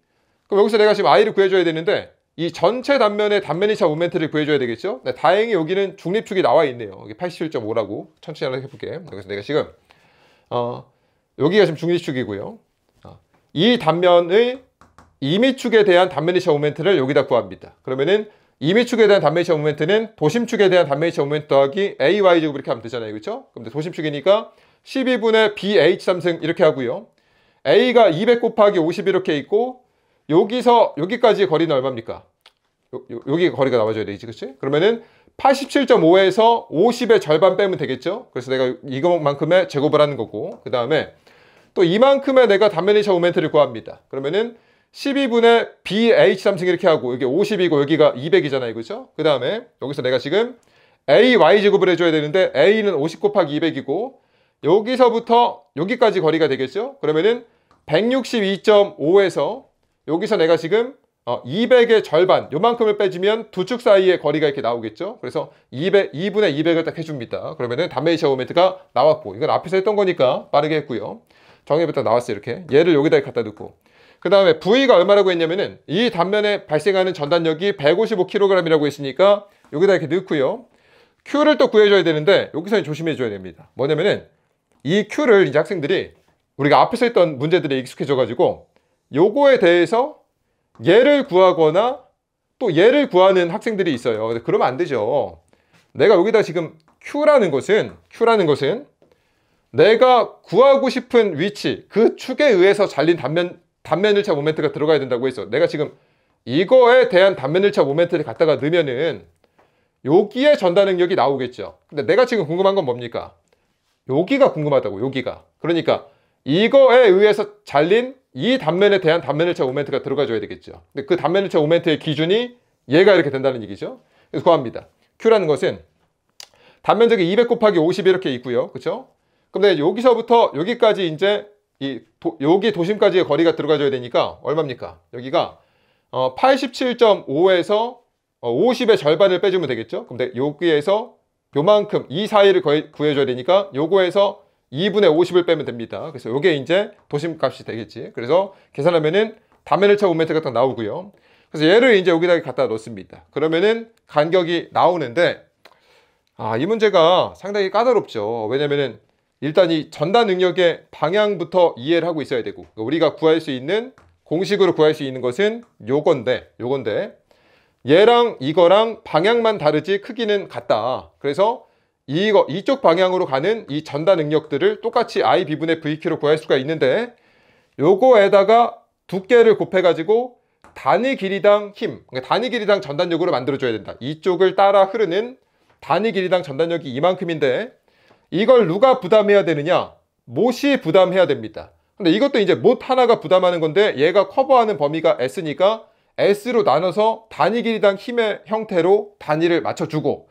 그럼 여기서 내가 지금 I를 구해줘야 되는데 이 전체 단면의 단면이차 모멘트를 구해줘야 되겠죠? 네, 다행히 여기는 중립축이 나와 있네요. 여기 87.5라고 천천히 하나 해볼게. 그래서 내가 지금 여기가 지금 중립축이고요. 이 단면의 이미축에 대한 단면이차 모멘트를 여기다 구합니다. 그러면은 이미축에 대한 단면이차 모멘트는 도심축에 대한 단면이차 모멘트 더하기 AY제곱 이렇게 하면 되잖아요. 그렇죠? 그럼 도심축이니까 12분의 BH3승 이렇게 하고요. A가 200 곱하기 50 이렇게 있고 여기서 여기까지 거리는 얼마입니까? 여기 거리가 나와줘야 되겠지, 그치? 그러면은 87.5에서 50의 절반 빼면 되겠죠? 그래서 내가 이것만큼의 제곱을 하는 거고, 그 다음에 또 이만큼의 내가 단면이차 모멘트를 구합니다. 그러면은 12분의 BH3승 이렇게 하고 여기 50이고 여기가 200이잖아요, 그죠? 그 다음에 여기서 내가 지금 AY 제곱을 해줘야 되는데 A는 50 곱하기 200이고 여기서부터 여기까지 거리가 되겠죠? 그러면은 162.5에서 여기서 내가 지금 200의 절반 요만큼을 빼주면 두 축 사이의 거리가 이렇게 나오겠죠. 그래서 200, 2분의 200을 딱 해줍니다. 그러면은 단면이차 모멘트가 나왔고 이건 앞에서 했던 거니까 빠르게 했고요. 정의부터 나왔어요. 이렇게 얘를 여기다 갖다 넣고 그 다음에 V가 얼마라고 했냐면은 이 단면에 발생하는 전단력이 155kg이라고 했으니까 여기다 이렇게 넣고요. Q를 또 구해줘야 되는데 여기서 조심해줘야 됩니다. 뭐냐면은 이 Q를 이제 학생들이 우리가 앞에서 했던 문제들에 익숙해져가지고 요거에 대해서 얘를 구하거나 또 얘를 구하는 학생들이 있어요. 근데 그러면 안 되죠. 내가 여기다 지금 Q라는 것은 내가 구하고 싶은 위치, 그 축에 의해서 잘린 단면일차 모멘트가 들어가야 된다고 했어. 내가 지금 이거에 대한 단면일차 모멘트를 갖다가 넣으면은 여기에 전단 능력이 나오겠죠. 근데 내가 지금 궁금한 건 뭡니까? 여기가 궁금하다고, 여기가. 그러니까 이거에 의해서 잘린 이 단면에 대한 단면일차 모멘트가 들어가줘야 되겠죠. 근데 그 단면일차 모멘트의 기준이 얘가 이렇게 된다는 얘기죠. 그래서 구합니다. Q라는 것은 단면적이 200 곱하기 50 이렇게 있고요. 그렇죠? 근데 여기서부터 여기까지 이제 여기 도심까지의 거리가 들어가줘야 되니까 얼마입니까? 여기가 87.5에서 50의 절반을 빼주면 되겠죠? 근데 여기에서 요만큼 이 사이를 구해줘야 되니까 요거에서 2분의 50을 빼면 됩니다. 그래서 요게 이제 도심값이 되겠지. 그래서 계산하면은 단면일차 모멘트가 딱 나오고요. 그래서 얘를 이제 여기다 갖다 놓습니다. 그러면은 간격이 나오는데 이 문제가 상당히 까다롭죠. 왜냐면은 일단 이 전단 능력의 방향부터 이해를 하고 있어야 되고 우리가 구할 수 있는 공식으로 구할 수 있는 것은 요건데 얘랑 이거랑 방향만 다르지 크기는 같다. 그래서 이쪽 방향으로 가는 이 전단 능력들을 똑같이 I B분의 VQ로 구할 수가 있는데 요거에다가 두께를 곱해가지고 단위 길이당 힘, 그러니까 단위 길이당 전단력으로 만들어줘야 된다. 이쪽을 따라 흐르는 단위 길이당 전단력이 이만큼인데 이걸 누가 부담해야 되느냐? 못이 부담해야 됩니다. 근데 이것도 이제 못 하나가 부담하는 건데 얘가 커버하는 범위가 S니까 S로 나눠서 단위 길이당 힘의 형태로 단위를 맞춰주고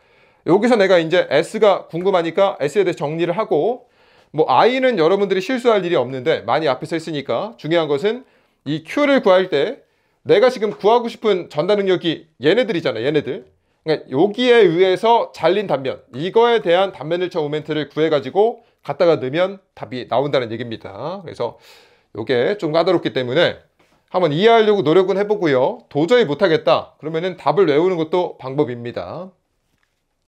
여기서 내가 이제 S가 궁금하니까 S에 대해 정리를 하고 뭐 I는 여러분들이 실수할 일이 없는데 많이 앞에서 했으니까 중요한 것은 이 Q를 구할 때 내가 지금 구하고 싶은 전달 능력이 얘네들이잖아, 얘네들. 그러니까 여기에 의해서 잘린 단면, 이거에 대한 단면 1차 모멘트를 구해가지고 갖다가 넣으면 답이 나온다는 얘기입니다. 그래서 이게 좀 까다롭기 때문에 한번 이해하려고 노력은 해보고요. 도저히 못하겠다 그러면은 답을 외우는 것도 방법입니다.